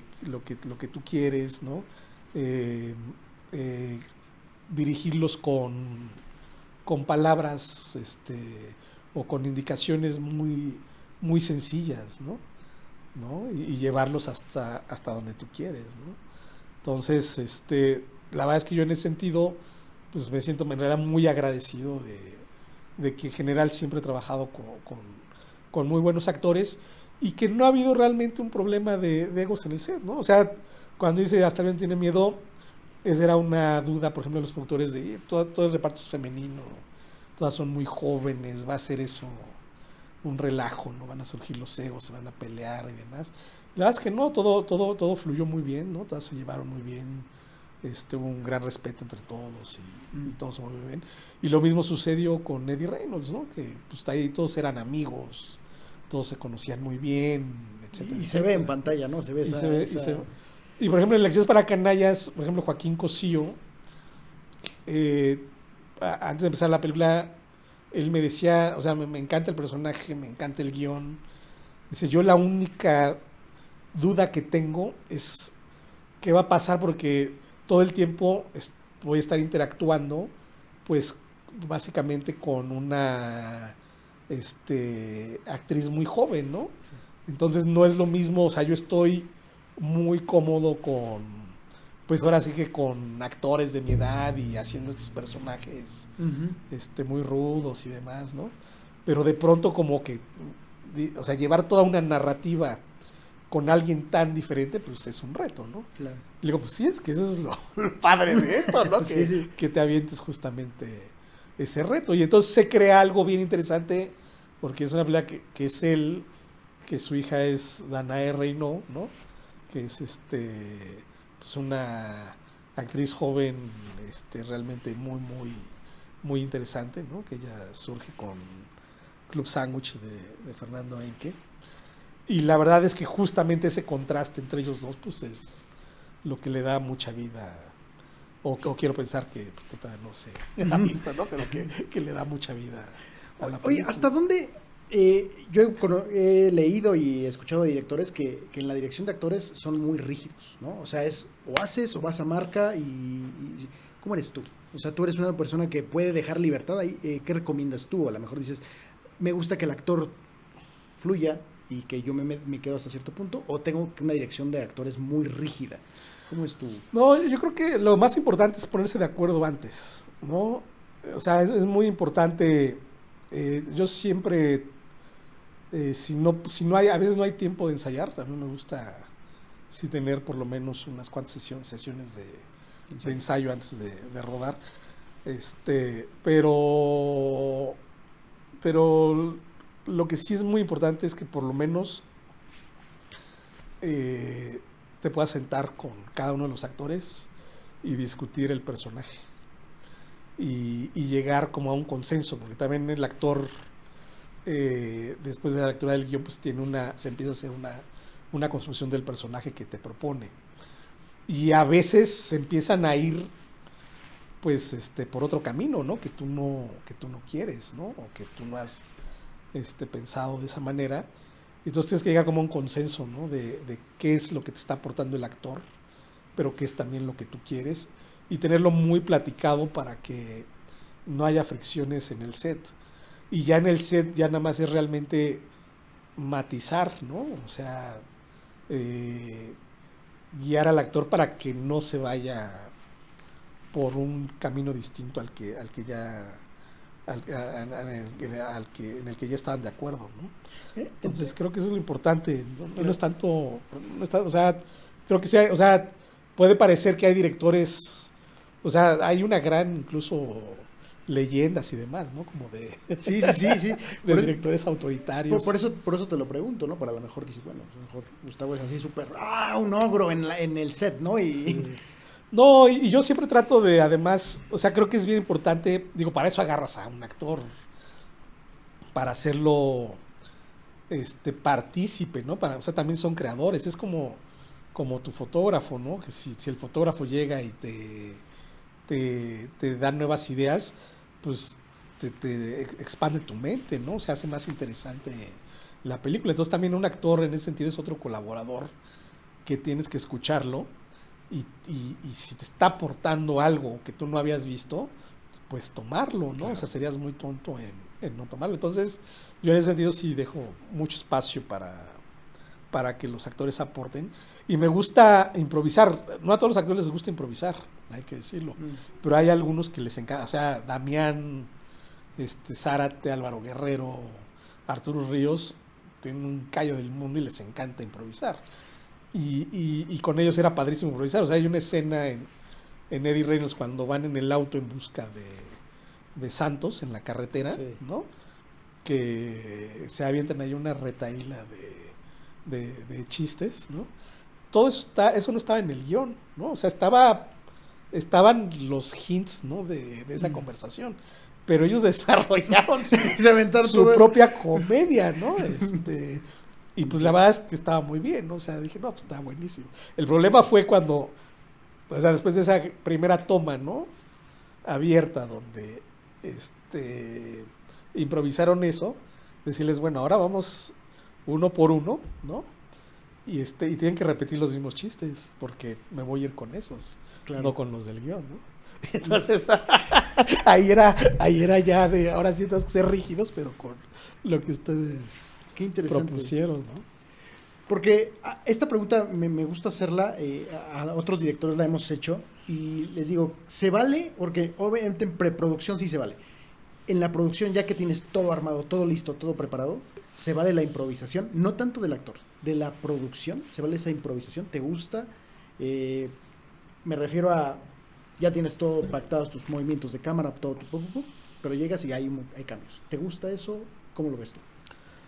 tú quieres, ¿no? Dirigirlos con palabras, o con indicaciones muy sencillas, ¿no? Y llevarlos hasta donde tú quieres, ¿no? Entonces, la verdad es que yo en ese sentido, pues me siento en realidad muy agradecido de que en general siempre he trabajado con muy buenos actores, y que no ha habido realmente un problema de egos en el set, ¿no? O sea, cuando dice hasta alguien tiene miedo, esa era una duda, por ejemplo, de los productores todo el reparto es femenino, todas son muy jóvenes, va a ser eso un relajo, no van a surgir los egos, se van a pelear y demás. La verdad es que no, todo fluyó muy bien, ¿no? Todas se llevaron muy bien, hubo un gran respeto entre todos, y todo se movió muy bien. Y lo mismo sucedió con Eddie Reynolds, ¿no? Que pues ahí todos eran amigos, todos se conocían muy bien, etcétera. Y se ve en pantalla, ¿no? Se ve y por ejemplo, en Lecciones para Canallas, por ejemplo, Joaquín Cosío, antes de empezar la película, él me decía, o sea, me encanta el personaje, me encanta el guión. Dice, yo la única duda que tengo es qué va a pasar, porque todo el tiempo voy a estar interactuando, pues básicamente con una actriz muy joven, ¿no? Entonces no es lo mismo, o sea, yo estoy muy cómodo pues ahora sí que con actores de mi edad y haciendo estos personajes muy rudos y demás, ¿no? Pero de pronto como que, o sea, llevar toda una narrativa con alguien tan diferente, pues es un reto, ¿no? Claro. Y le digo, pues sí, es que eso es lo padre de esto, ¿no? Sí. Que te avientes justamente ese reto. Y entonces se crea algo bien interesante, porque es una película que es él, que su hija es Danae Reynaud, ¿no? Que es pues una actriz joven, realmente muy interesante, ¿no? Que ella surge con Club Sándwich de Fernando Henke. Y la verdad es que justamente ese contraste entre ellos dos, pues es lo que le da mucha vida, o quiero pensar que todavía no se ha visto, ¿no? Pero que le da mucha vida a la película. Oye, ¿hasta dónde? Yo he leído y escuchado de directores que en la dirección de actores son muy rígidos, ¿no? O sea, es o haces o vas a marca, y ¿cómo eres tú? O sea, tú eres una persona que puede dejar libertad ahí. ¿Qué recomiendas tú? A lo mejor dices, me gusta que el actor fluya y que yo me quedo hasta cierto punto, o tengo una dirección de actores muy rígida. ¿Cómo es tú? No, yo creo que lo más importante es ponerse de acuerdo antes, ¿no? O sea, es muy importante. Yo siempre, si no hay, a veces no hay tiempo de ensayar, también me gusta sí tener por lo menos unas cuantas sesiones de ensayo antes de rodar. Pero lo que sí es muy importante es que por lo menos te puedas sentar con cada uno de los actores y discutir el personaje y llegar como a un consenso, porque también el actor después de la lectura del guión pues se empieza a hacer una construcción del personaje que te propone, y a veces se empiezan a ir pues por otro camino, ¿no? Que tú no quieres, ¿no? O que tú no has pensado de esa manera. Entonces tienes que llegar como a un consenso, ¿no? De qué es lo que te está aportando el actor, pero qué es también lo que tú quieres, y tenerlo muy platicado para que no haya fricciones en el set. Y ya en el set ya nada más es realmente matizar, ¿no? O sea, guiar al actor para que no se vaya por un camino distinto al que ya en el que ya estaban de acuerdo, ¿no? Entonces creo que eso es lo importante. No es tanto, o sea, creo que sí o sea, puede parecer que hay directores, o sea, hay una gran incluso leyendas y demás, ¿no? Como de sí. de directores autoritarios. Por eso te lo pregunto, ¿no? Para lo mejor dices, bueno, a lo mejor Gustavo es así súper, un ogro en el set, ¿no? Sí. No, y yo siempre trato de, además, o sea, creo que es bien importante, digo, para eso agarras a un actor, para hacerlo partícipe, ¿no? O sea, también son creadores, es como tu fotógrafo, ¿no? Que si el fotógrafo llega y te da nuevas ideas, pues te expande tu mente, ¿no? Se hace más interesante la película. Entonces también un actor en ese sentido es otro colaborador que tienes que escucharlo, y si te está aportando algo que tú no habías visto, pues tomarlo, ¿no? Claro. O sea, serías muy tonto en no tomarlo. Entonces yo en ese sentido sí dejo mucho espacio para que los actores aporten, y me gusta improvisar. No a todos los actores les gusta improvisar, hay que decirlo, pero hay algunos que les encanta, o sea, Damián, Zárate, Álvaro Guerrero, Arturo Ríos tienen un callo del mundo y les encanta improvisar, y con ellos era padrísimo improvisar. O sea, hay una escena en Eddie Reynolds cuando van en el auto en busca de Santos en la carretera, sí, ¿no? Que se avientan ahí una retahíla de chistes, ¿no? Todo eso no estaba en el guión, ¿no? O sea, estaban los hints, ¿no? de esa conversación, pero ellos desarrollaron su propia comedia, ¿no? Y pues la verdad es que estaba muy bien, ¿no? O sea, dije, no, pues está buenísimo. El problema fue cuando, o sea, después de esa primera toma, ¿no? Abierta, donde improvisaron eso, decirles, bueno, ahora vamos uno por uno, ¿no? Y tienen que repetir los mismos chistes, porque me voy a ir con esos, claro, no con los del guión, ¿no? Entonces, ahí era ya de, ahora sí tenemos que ser rígidos, pero con lo que ustedes propusieron, ¿no? Porque esta pregunta me gusta hacerla, a otros directores la hemos hecho, y les digo, ¿se vale? Porque obviamente en preproducción sí se vale. En la producción, ya que tienes todo armado, todo listo, todo preparado, ¿se vale la improvisación? No tanto del actor, de la producción, ¿se vale esa improvisación? ¿Te gusta? Me refiero a, ya tienes todo pactados, tus movimientos de cámara, todo, pero llegas y hay cambios. ¿Te gusta eso? ¿Cómo lo ves tú?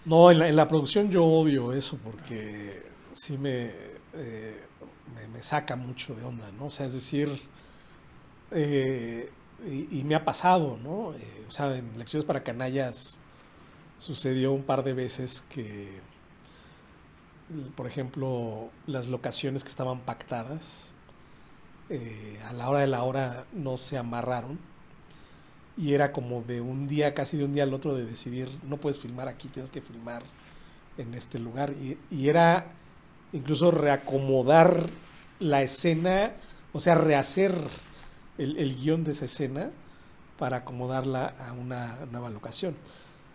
No, en la producción yo odio eso, porque sí me saca mucho de onda, ¿no? O sea, es decir, y me ha pasado, ¿no? O sea, en Lecciones para Canallas sucedió un par de veces que, por ejemplo, las locaciones que estaban pactadas, a la hora de la hora no se amarraron, y era como de un día, casi de un día al otro, de decidir, no puedes filmar aquí, tienes que filmar en este lugar, y era incluso reacomodar la escena, o sea, rehacer el guión de esa escena para acomodarla a una nueva locación.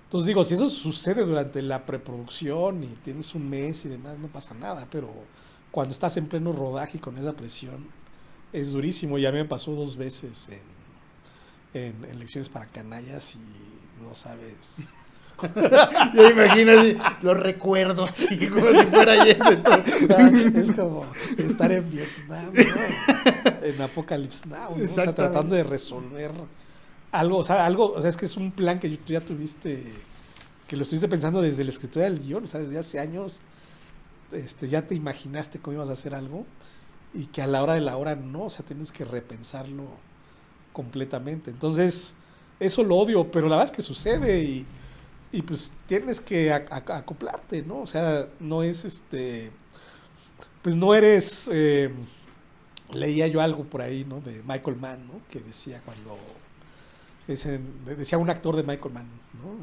Entonces digo, si eso sucede durante la preproducción y tienes un mes y demás, no pasa nada, pero cuando estás en pleno rodaje y con esa presión, es durísimo. Ya me pasó 2 veces en Lecciones para Canallas y no sabes. Yo me imagino así, lo recuerdo así, como si fuera ayer de todo. Es como estar en Vietnam, ¿no? En Apocalypse Now, ¿no? O sea, tratando de resolver algo, o sea, es que es un plan que tú ya tuviste, que lo estuviste pensando desde la escritura del guión, o sea, desde hace años, ya te imaginaste cómo ibas a hacer algo y que a la hora de la hora no, o sea, tienes que repensarlo completamente. Entonces, eso lo odio, pero la verdad es que sucede y pues tienes que acoplarte, ¿no? O sea, no es pues no eres, leía yo algo por ahí, ¿no? De Michael Mann, ¿no? Que decía decía un actor de Michael Mann, ¿no?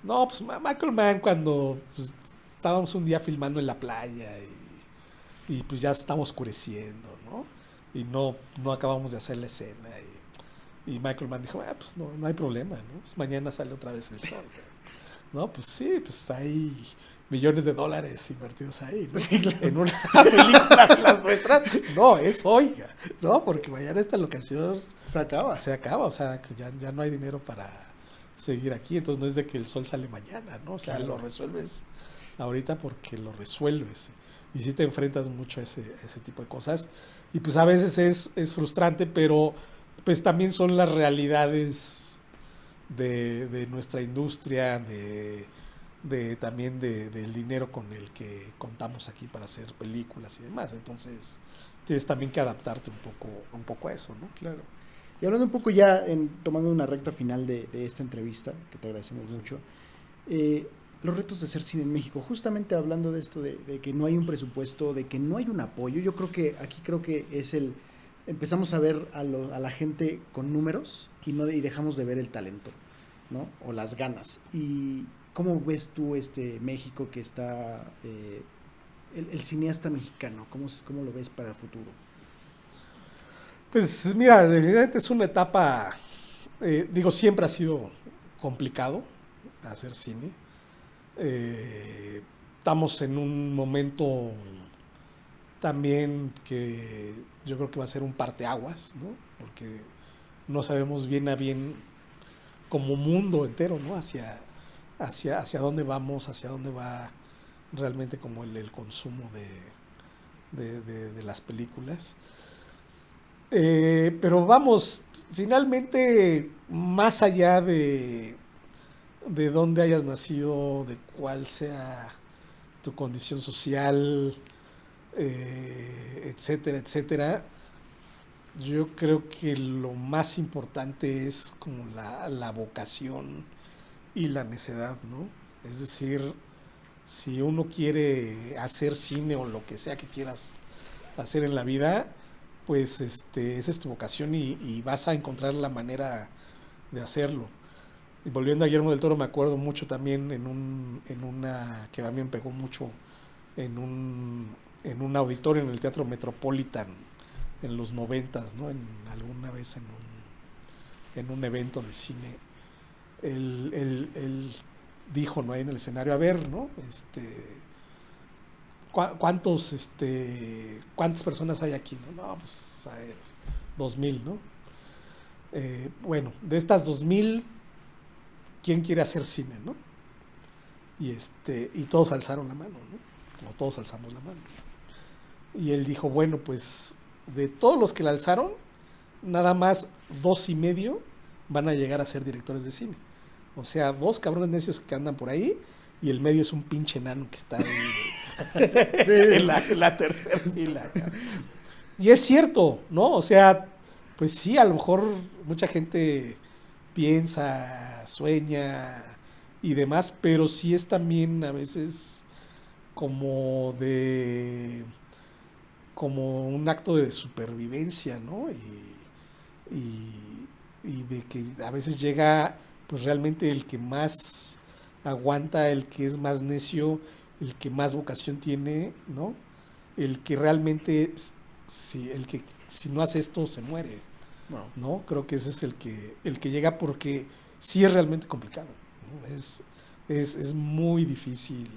No, pues Michael Mann cuando pues, estábamos un día filmando en la playa y pues ya estaba oscureciendo, ¿no? Y no acabamos de hacer la escena y Michael Mann dijo, pues no hay problema, ¿no? Pues mañana sale otra vez el sol, ¿no? Pues sí, pues hay millones de dólares invertidos ahí, ¿no? Sí, claro. En una película de las nuestras, no, es oiga, ¿no? Porque mañana esta locación Se acaba. o sea, que ya no hay dinero para seguir aquí, entonces no es de que el sol sale mañana, ¿no? O sea, Claro. lo resuelves ahorita porque lo resuelves y sí te enfrentas mucho a ese tipo de cosas y pues a veces es frustrante, pero pues también son las realidades de nuestra industria, también del dinero con el que contamos aquí para hacer películas y demás, entonces tienes también que adaptarte un poco a eso, ¿no? Claro. Y hablando un poco ya, tomando una recta final de esta entrevista, que te agradecemos mucho, los retos de hacer cine en México, justamente hablando de esto, de que no hay un presupuesto, de que no hay un apoyo, yo creo que aquí es empezamos a ver a la gente con números y dejamos de ver el talento, ¿no? O las ganas. ¿Y cómo ves tú México que está, el cineasta mexicano, cómo lo ves para el futuro? Pues mira, evidentemente es una etapa, siempre ha sido complicado hacer cine. Estamos en un momento también que yo creo que va a ser un parteaguas, ¿no? Porque no sabemos bien a bien como mundo entero, ¿no? Hacia dónde vamos, hacia dónde va realmente como el consumo de las películas. Pero vamos, finalmente, más allá de dónde hayas nacido, de cuál sea tu condición social, etcétera, etcétera, yo creo que lo más importante es como la vocación y la necedad, ¿no? Es decir, si uno quiere hacer cine o lo que sea que quieras hacer en la vida, pues esa es tu vocación y vas a encontrar la manera de hacerlo. Y volviendo a Guillermo del Toro, me acuerdo mucho también en una que a mí me pegó mucho en un auditorio en el Teatro Metropolitan en los 90s, ¿no? Alguna vez en un evento de cine. Él dijo, ¿no? Ahí en el escenario, a ver, ¿no? ¿Cuántas personas hay aquí? No, pues a ver, 2000, ¿no? Bueno, de estas 2000, ¿quién quiere hacer cine, no? Y todos alzaron la mano, ¿no? O todos alzamos la mano. Y él dijo, bueno, pues de todos los que la alzaron, nada más 2.5 van a llegar a ser directores de cine. O sea, 2 cabrones necios que andan por ahí y el medio es un pinche enano que está ahí sí. en la tercera fila. Y es cierto, ¿no? O sea, pues sí, a lo mejor mucha gente piensa, sueña y demás, pero sí es también a veces como un acto de supervivencia, ¿no? Y de que a veces llega pues realmente el que más aguanta, el que es más necio, el que más vocación tiene, ¿no? El que realmente, si no hace esto, se muere, Wow. ¿no? Creo que ese es el que llega porque sí es realmente complicado, ¿no? Es muy difícil.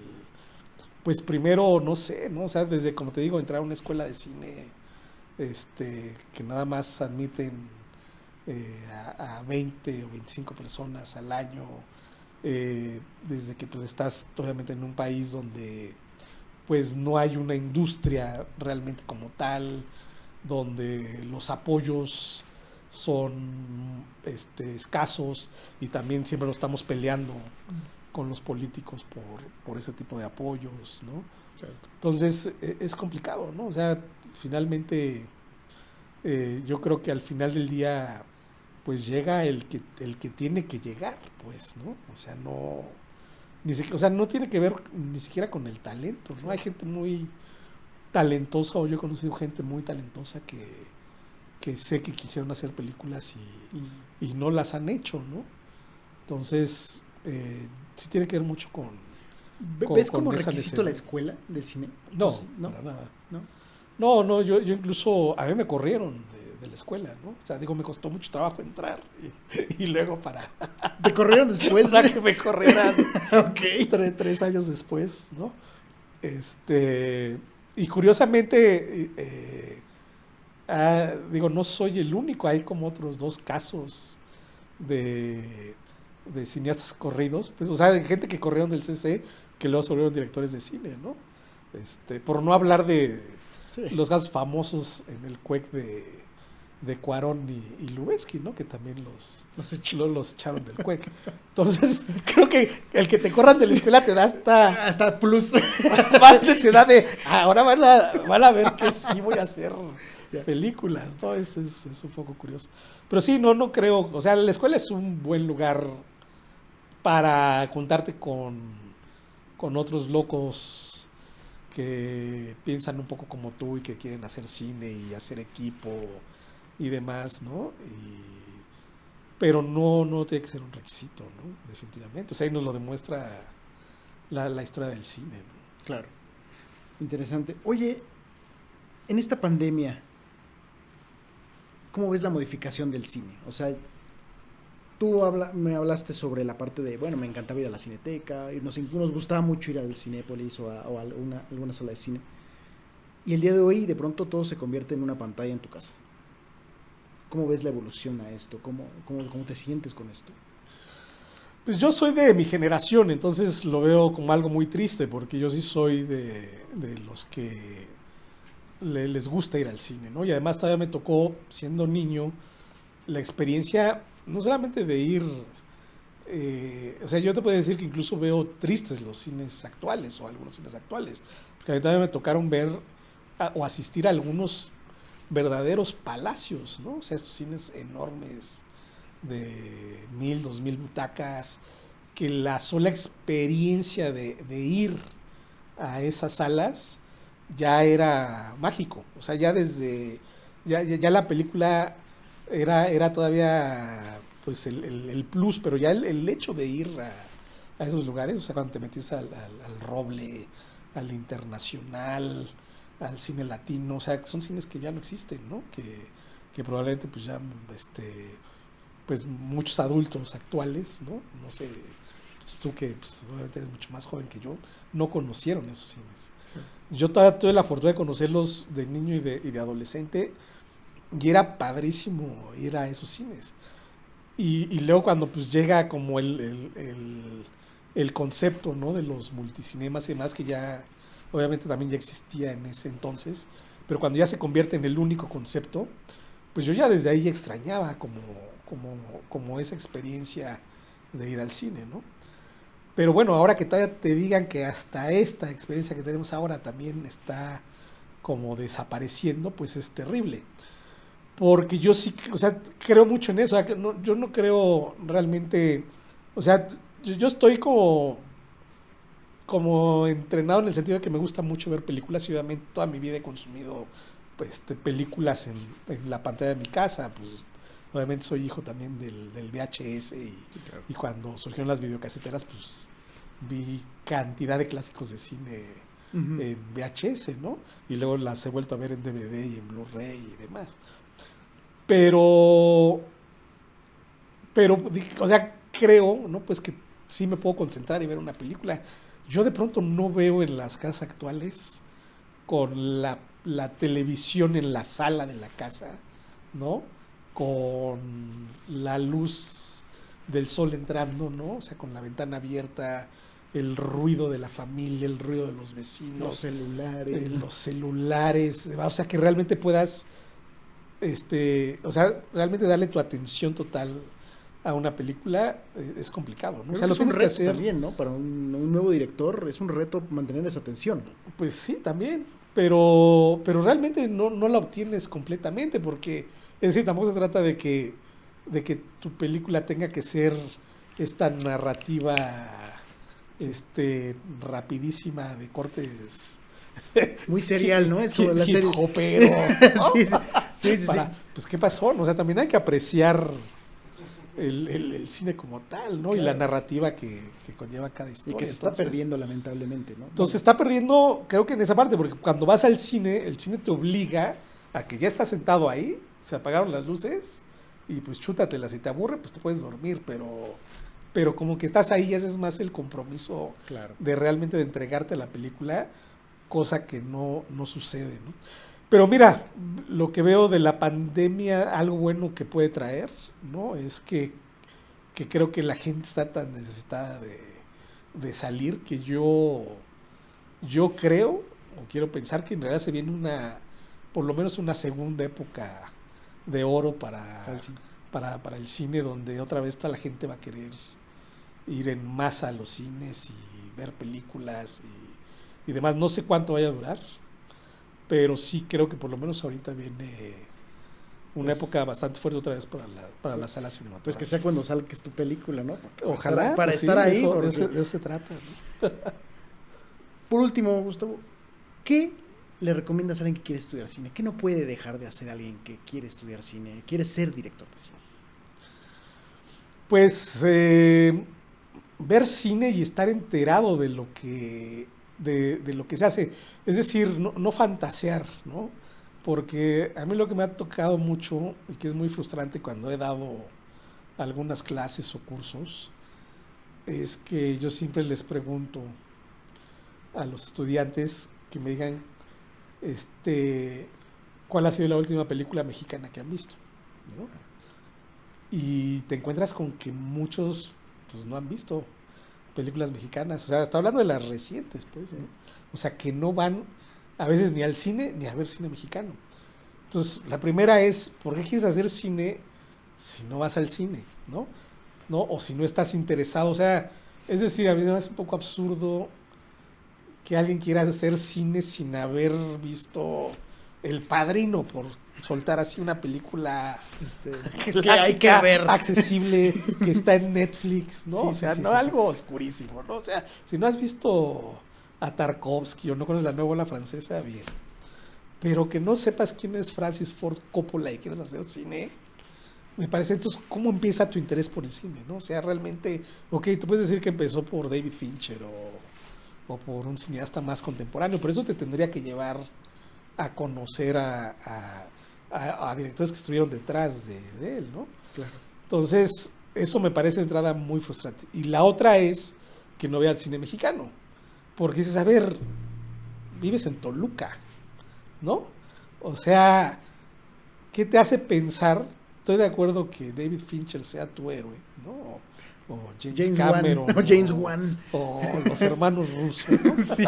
Pues primero, no sé, ¿no? O sea, desde, como te digo, entrar a una escuela de cine, que nada más admiten a 20 o 25 personas al año, desde que pues estás obviamente en un país donde pues no hay una industria realmente como tal, donde los apoyos son escasos y también siempre lo estamos peleando con los políticos por ese tipo de apoyos, ¿no? Claro. Entonces es complicado, ¿no? O sea, finalmente yo creo que al final del día pues llega el que tiene que llegar, pues, ¿no? O sea, o sea, no tiene que ver ni siquiera con el talento, ¿no? Hay gente muy talentosa, o yo he conocido gente muy talentosa que sé que quisieron hacer películas y no las han hecho, ¿no? Entonces, sí tiene que ver mucho ¿Ves con como esa requisito la necesidad. escuela del cine? No, ¿No? para nada. ¿No? No, yo incluso, a mí me corrieron de la escuela, ¿no? O sea, digo, me costó mucho trabajo entrar y luego ¿Te corrieron después? para que me corrieran Ok. 3 años después, ¿no? Y curiosamente, digo, no soy el único, hay como otros 2 casos de cineastas corridos, pues, o sea, de gente que corrieron del CC que luego se volvieron directores de cine, ¿no? Por no hablar de Sí. los casos famosos en el CUEC de Cuarón y Lubezki, ¿no? Que también los echaron del CUEC. Entonces, creo que el que te corran de la escuela te da Hasta plus. más necesidad de, ahora van a ver que sí voy a hacer películas, ¿no? Es un poco curioso. Pero sí, no creo, o sea, la escuela es un buen lugar para juntarte con otros locos que piensan un poco como tú y que quieren hacer cine y hacer equipo y demás, ¿no? Pero no tiene que ser un requisito, ¿no? Definitivamente. O sea, ahí nos lo demuestra la historia del cine, ¿no? Claro. Interesante. Oye, en esta pandemia, ¿cómo ves la modificación del cine? O sea, tú me hablaste sobre la parte de, bueno, me encantaba ir a la cineteca, y nos gustaba mucho ir al Cinépolis o a alguna sala de cine. Y el día de hoy, de pronto, todo se convierte en una pantalla en tu casa. ¿Cómo ves la evolución a esto? ¿Cómo te sientes con esto? Pues yo soy de mi generación, entonces lo veo como algo muy triste, porque yo sí soy de los que les gusta ir al cine, ¿no? Y además todavía me tocó, siendo niño, la experiencia no solamente de ir, o sea, yo te puedo decir que incluso veo tristes los cines actuales o algunos cines actuales, porque a mí también me tocaron ver o asistir a algunos verdaderos palacios, ¿no? O sea, estos cines enormes de 1,000, 2,000 butacas, que la sola experiencia de ir a esas salas ya era mágico. O sea, ya la película era todavía pues el plus, pero ya el hecho de ir a esos lugares, o sea, cuando te metes al Roble, al Internacional, al cine latino, o sea, son cines que ya no existen, ¿no? Que probablemente pues ya pues muchos adultos actuales, ¿no? No sé, pues tú que pues, obviamente eres mucho más joven que yo, no conocieron esos cines. Yo todavía tuve la fortuna de conocerlos de niño y de adolescente, y era padrísimo ir a esos cines. Y luego cuando pues llega como el concepto, ¿no? De los multicinemas y demás, que ya obviamente también ya existía en ese entonces, pero cuando ya se convierte en el único concepto, pues yo ya desde ahí extrañaba como esa experiencia de ir al cine, ¿no? Pero bueno, ahora que todavía te digan que hasta esta experiencia que tenemos ahora también está como desapareciendo, pues es terrible. Porque yo sí, o sea, creo mucho en eso. O sea, que yo no creo realmente, o sea, yo estoy como entrenado en el sentido de que me gusta mucho ver películas y obviamente toda mi vida he consumido pues, películas en la pantalla de mi casa. Pues obviamente soy hijo también del VHS Sí, claro. y cuando surgieron las videocaseteras pues vi cantidad de clásicos de cine en VHS, ¿no? Y luego las he vuelto a ver en DVD y en Blu-ray y demás. Pero, o sea, creo, ¿no? Pues que sí me puedo concentrar y ver una película. Yo de pronto no veo en las casas actuales con la televisión en la sala de la casa, ¿no? Con la luz del sol entrando, ¿no? O sea, con la ventana abierta, el ruido de la familia, el ruido de los vecinos, los celulares, o sea, que realmente puedas, o sea, realmente darle tu atención total a una película es complicado, ¿no? O O sea, lo es un tienes que reto hacer. también, ¿no? Para un nuevo director es un reto mantener esa tensión. Pues sí, también, pero realmente no la obtienes completamente, porque, es decir, tampoco se trata de que tu película tenga que ser esta narrativa, rapidísima de cortes Muy serial, ¿no? Es como la hip serie. hoperos, ¿no? Sí, sí, sí, sí. Pues, ¿qué pasó? O sea, también hay que apreciar el cine como tal, ¿no? Y la Claro. narrativa que conlleva cada Y historia. que se está Entonces, perdiendo lamentablemente, ¿no? entonces se está perdiendo, creo que en esa parte, porque cuando vas al cine, el cine te obliga a que ya estás sentado ahí, se apagaron las luces y pues chútatelas. Si te aburre, pues te puedes dormir, pero como que estás ahí, ese es más el compromiso Claro. de realmente de entregarte a la película, cosa que no sucede, ¿no? Pero mira, lo que veo de la pandemia, algo bueno que puede traer, ¿no? Es que creo que la gente está tan necesitada de salir que yo creo, o quiero pensar que en realidad se viene por lo menos una segunda época de oro Al cine. para el cine, donde otra vez la gente va a querer ir en masa a los cines y ver películas y demás. No sé cuánto vaya a durar, pero sí creo que por lo menos ahorita viene una Pues- época bastante fuerte otra vez para las salas Pues cinematográficas. que sea cuando salga tu película, ¿no? Ojalá. Para pues sí, estar ahí. de porque- eso se trata, ¿no? Por último, Gustavo, ¿qué le recomiendas a alguien que quiere estudiar cine? ¿Qué no puede dejar de hacer alguien que quiere estudiar cine, quiere ser director de cine? Pues ver cine y estar enterado de lo que de lo que se hace, es decir, no fantasear, ¿no? Porque a mí lo que me ha tocado mucho y que es muy frustrante cuando he dado algunas clases o cursos es que yo siempre les pregunto a los estudiantes que me digan cuál ha sido la última película mexicana que han visto, ¿no? Y te encuentras con que muchos pues no han visto películas mexicanas, o sea, estoy hablando de las recientes, pues, ¿no? O sea, que no van a veces ni al cine ni a ver cine mexicano. Entonces, la primera es, ¿por qué quieres hacer cine si no vas al cine, ¿no? ¿No? O si no estás interesado, o sea, es decir, a mí me hace un poco absurdo que alguien quiera hacer cine sin haber visto El Padrino, por soltar así una película Que clásica, hay que ver. accesible, que está en Netflix, ¿no? Sí, O sea, sí, no sí, sí. algo oscurísimo, ¿no? O sea, si no has visto a Tarkovsky o no conoces la nueva ola francesa, bien. Pero que no sepas quién es Francis Ford Coppola y quieres hacer cine, me parece, entonces, ¿cómo empieza tu interés por el cine, no? O sea, realmente, ok, tú puedes decir que empezó por David Fincher o por un cineasta más contemporáneo, pero eso te tendría que llevar a conocer a directores que estuvieron detrás de él, ¿no? Claro. Entonces, eso me parece de entrada muy frustrante. Y la otra es que no vea el cine mexicano, porque dices, a ver, vives en Toluca, ¿no? O sea, ¿qué te hace pensar? Estoy de acuerdo que David Fincher sea tu héroe, ¿no? O James Cameron. Wan. O James Wan. O los hermanos rusos, ¿no? Sí.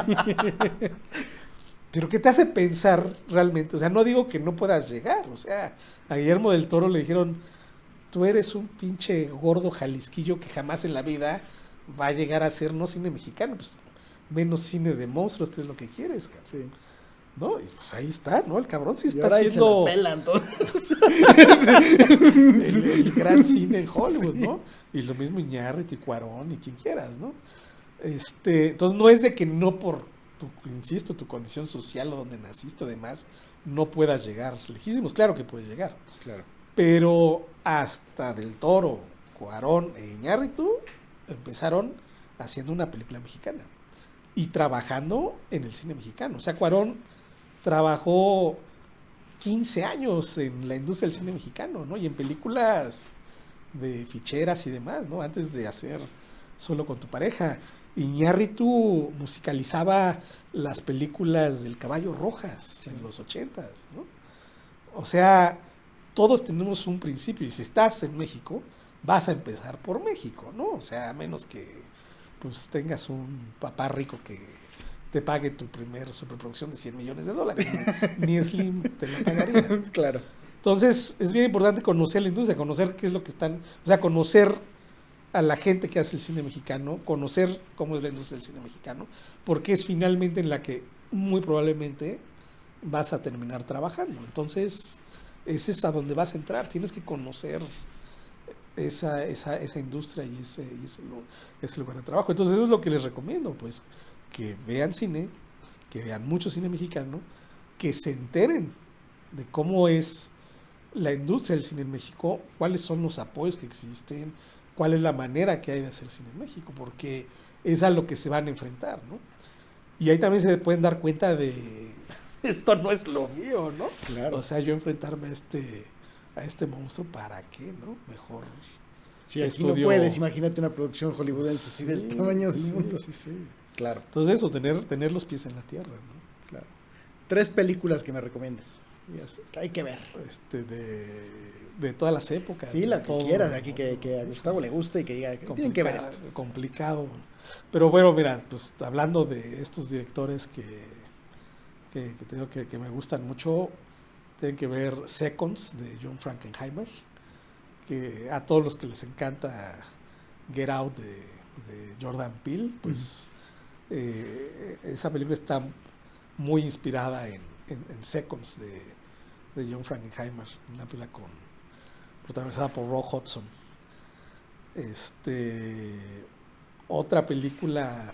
Pero ¿qué te hace pensar realmente? O sea, no digo que no puedas llegar. O sea, a Guillermo del Toro le dijeron, tú eres un pinche gordo jalisquillo que jamás en la vida va a llegar a hacer no cine mexicano, pues menos cine de monstruos, que es lo que quieres, cabrón. Sí. ¿No? Y pues ahí está, ¿no? El cabrón sí Y está ahora se la haciendo pelan todos. el gran cine en Hollywood, ¿no? Y lo mismo Iñárritu y Cuarón y quien quieras, ¿no? Entonces no es de que no por insisto, tu condición social o donde naciste o demás, no puedas llegar lejísimos. Claro que puedes llegar. Claro. Pero hasta Del Toro, Cuarón e Iñárritu empezaron haciendo una película mexicana y trabajando en el cine mexicano. O sea, Cuarón trabajó 15 años en la industria del cine mexicano, ¿no? Y en películas de ficheras y demás, ¿no? Antes de hacer Solo con tu pareja. Iñárritu musicalizaba las películas del Caballo Rojas en los 80s, ¿no? O sea, todos tenemos un principio y si estás en México, vas a empezar por México, ¿no? O sea, a menos que pues tengas un papá rico que te pague tu primer superproducción de $100 millones, ni Slim te la pagaría. Claro. Entonces, es bien importante conocer la industria, conocer qué es lo que están, o sea, conocer a la gente que hace el cine mexicano, conocer cómo es la industria del cine mexicano, porque es finalmente en la que muy probablemente vas a terminar trabajando. Entonces, ese es a donde vas a entrar, tienes que conocer esa industria y ese lugar de trabajo. Entonces, eso es lo que les recomiendo, pues, que vean cine, que vean mucho cine mexicano, que se enteren de cómo es la industria del cine en México, cuáles son los apoyos que existen, cuál es la manera que hay de hacer cine en México, porque es a lo que se van a enfrentar, ¿no? Y ahí también se pueden dar cuenta de, esto no es lo mío, ¿no? Claro. O sea, yo enfrentarme a este monstruo, ¿para qué, no? Mejor Si aquí no puedes, imagínate una producción hollywoodense así del tamaño del mundo. Sí. Claro. Entonces eso, tener los pies en la tierra, ¿no? Claro. 3 películas que me recomiendes. Hay que ver. De todas las épocas. Sí, la que todo, quieras, aquí que a Gustavo le guste y que diga que tienen que ver esto. Complicado. Pero bueno, mira, pues hablando de estos directores que tengo que me gustan mucho, tienen que ver Seconds de John Frankenheimer, que a todos los que les encanta Get Out de Jordan Peele, pues esa película está muy inspirada en Seconds de John Frankenheimer, una película protagonizada por Rock Hudson. Otra película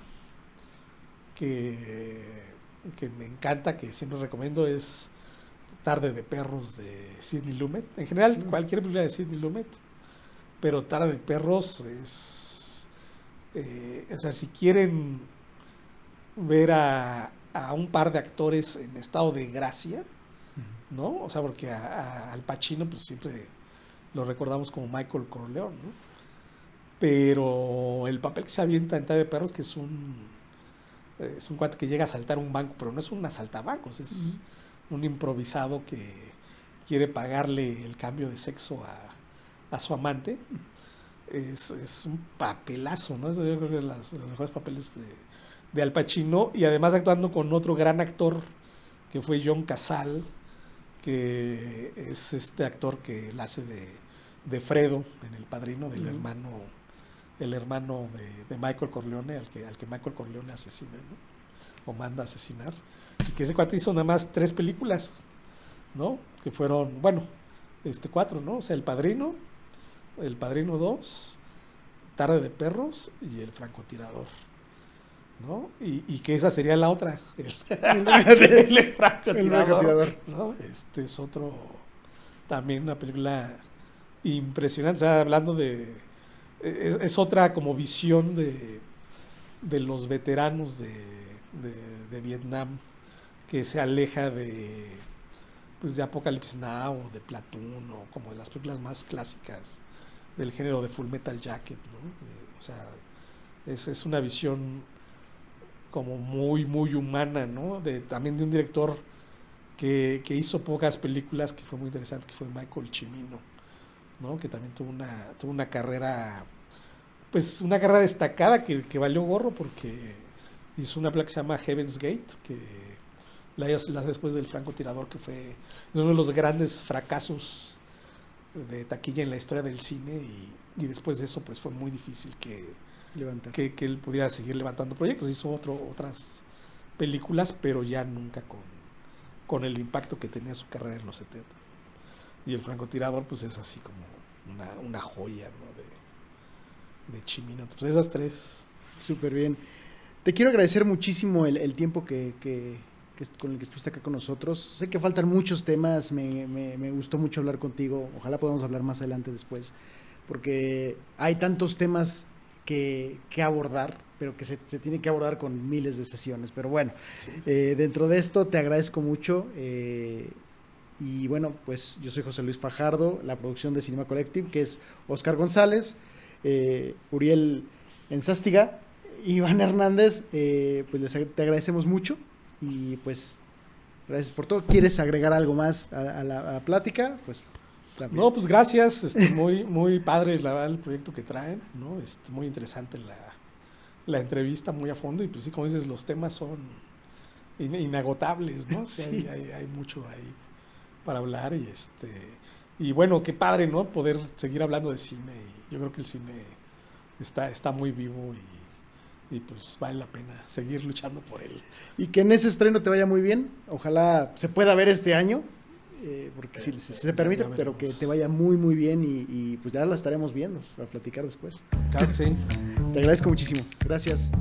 que me encanta, que siempre recomiendo, es Tarde de Perros de Sidney Lumet. En general, cualquier película de Sidney Lumet, pero Tarde de Perros es... o sea, si quieren ver a un par de actores en estado de gracia, ¿no? O sea, porque Al Pacino pues siempre lo recordamos como Michael Corleone, ¿no? Pero el papel que se avienta en Tarde de Perros, que es un cuate que llega a asaltar un banco, pero no es un asaltabancos, es un improvisado que quiere pagarle el cambio de sexo a su amante. Es un papelazo, ¿no? Eso yo creo que es los mejores papeles de Al Pacino, y además actuando con otro gran actor que fue John Casal, que es este actor que la hace de Fredo en El Padrino, del hermano de Michael Corleone, al que Michael Corleone asesina, ¿no? O manda a asesinar. Y que ese cuate hizo nada más 3 películas, ¿no? Que fueron, bueno, 4, ¿no? O sea, El Padrino 2, Tarde de Perros y El Francotirador, ¿no? Y que esa sería la otra, el Francotirador, ¿no? Es otro, también una película impresionante, o sea, hablando es otra como visión de los veteranos de Vietnam, que se aleja de Apocalypse Now o de Platoon, o como de las películas más clásicas del género de Full Metal Jacket, ¿no? O sea, es una visión como muy, muy humana, ¿no? También de un director que hizo pocas películas, que fue muy interesante, que fue Michael Cimino, ¿no? Que también tuvo una carrera, pues una carrera destacada que valió gorro, porque hizo una película que se llama Heaven's Gate, que la hace después del Francotirador, que es uno de los grandes fracasos de taquilla en la historia del cine, y después de eso pues fue muy difícil que él pudiera seguir levantando proyectos. Hizo otras películas, pero ya nunca con el impacto que tenía su carrera en los 70. Y El Francotirador pues es así como una joya, ¿no? de Cimino. Entonces esas 3. Súper bien. Te quiero agradecer muchísimo el tiempo con el que estuviste acá con nosotros. Sé que faltan muchos temas, me gustó mucho hablar contigo. Ojalá podamos hablar más adelante después, porque hay tantos temas que abordar, pero que se tiene que abordar con miles de sesiones. Pero bueno, sí. Dentro de esto te agradezco mucho. Y bueno, pues yo soy José Luis Fajardo, la producción de Cinema Collective, que es Oscar González, Uriel Enzástiga, Iván Hernández. Pues te agradecemos mucho. Y pues, gracias por todo. ¿Quieres agregar algo más a la plática? Pues también. No, pues gracias. Muy, muy padre el proyecto que traen, ¿no? Muy interesante la entrevista, muy a fondo. Y pues sí, como dices, los temas son inagotables, ¿no? Sí, sí. Hay mucho ahí para hablar y bueno, qué padre, ¿no? Poder seguir hablando de cine. Y yo creo que el cine está muy vivo y pues vale la pena seguir luchando por él. Y que en ese estreno te vaya muy bien. Ojalá se pueda ver este año, porque si se permite, pero que te vaya muy, muy bien y pues ya la estaremos viendo, a platicar después. Claro que sí. Te agradezco muchísimo. Gracias.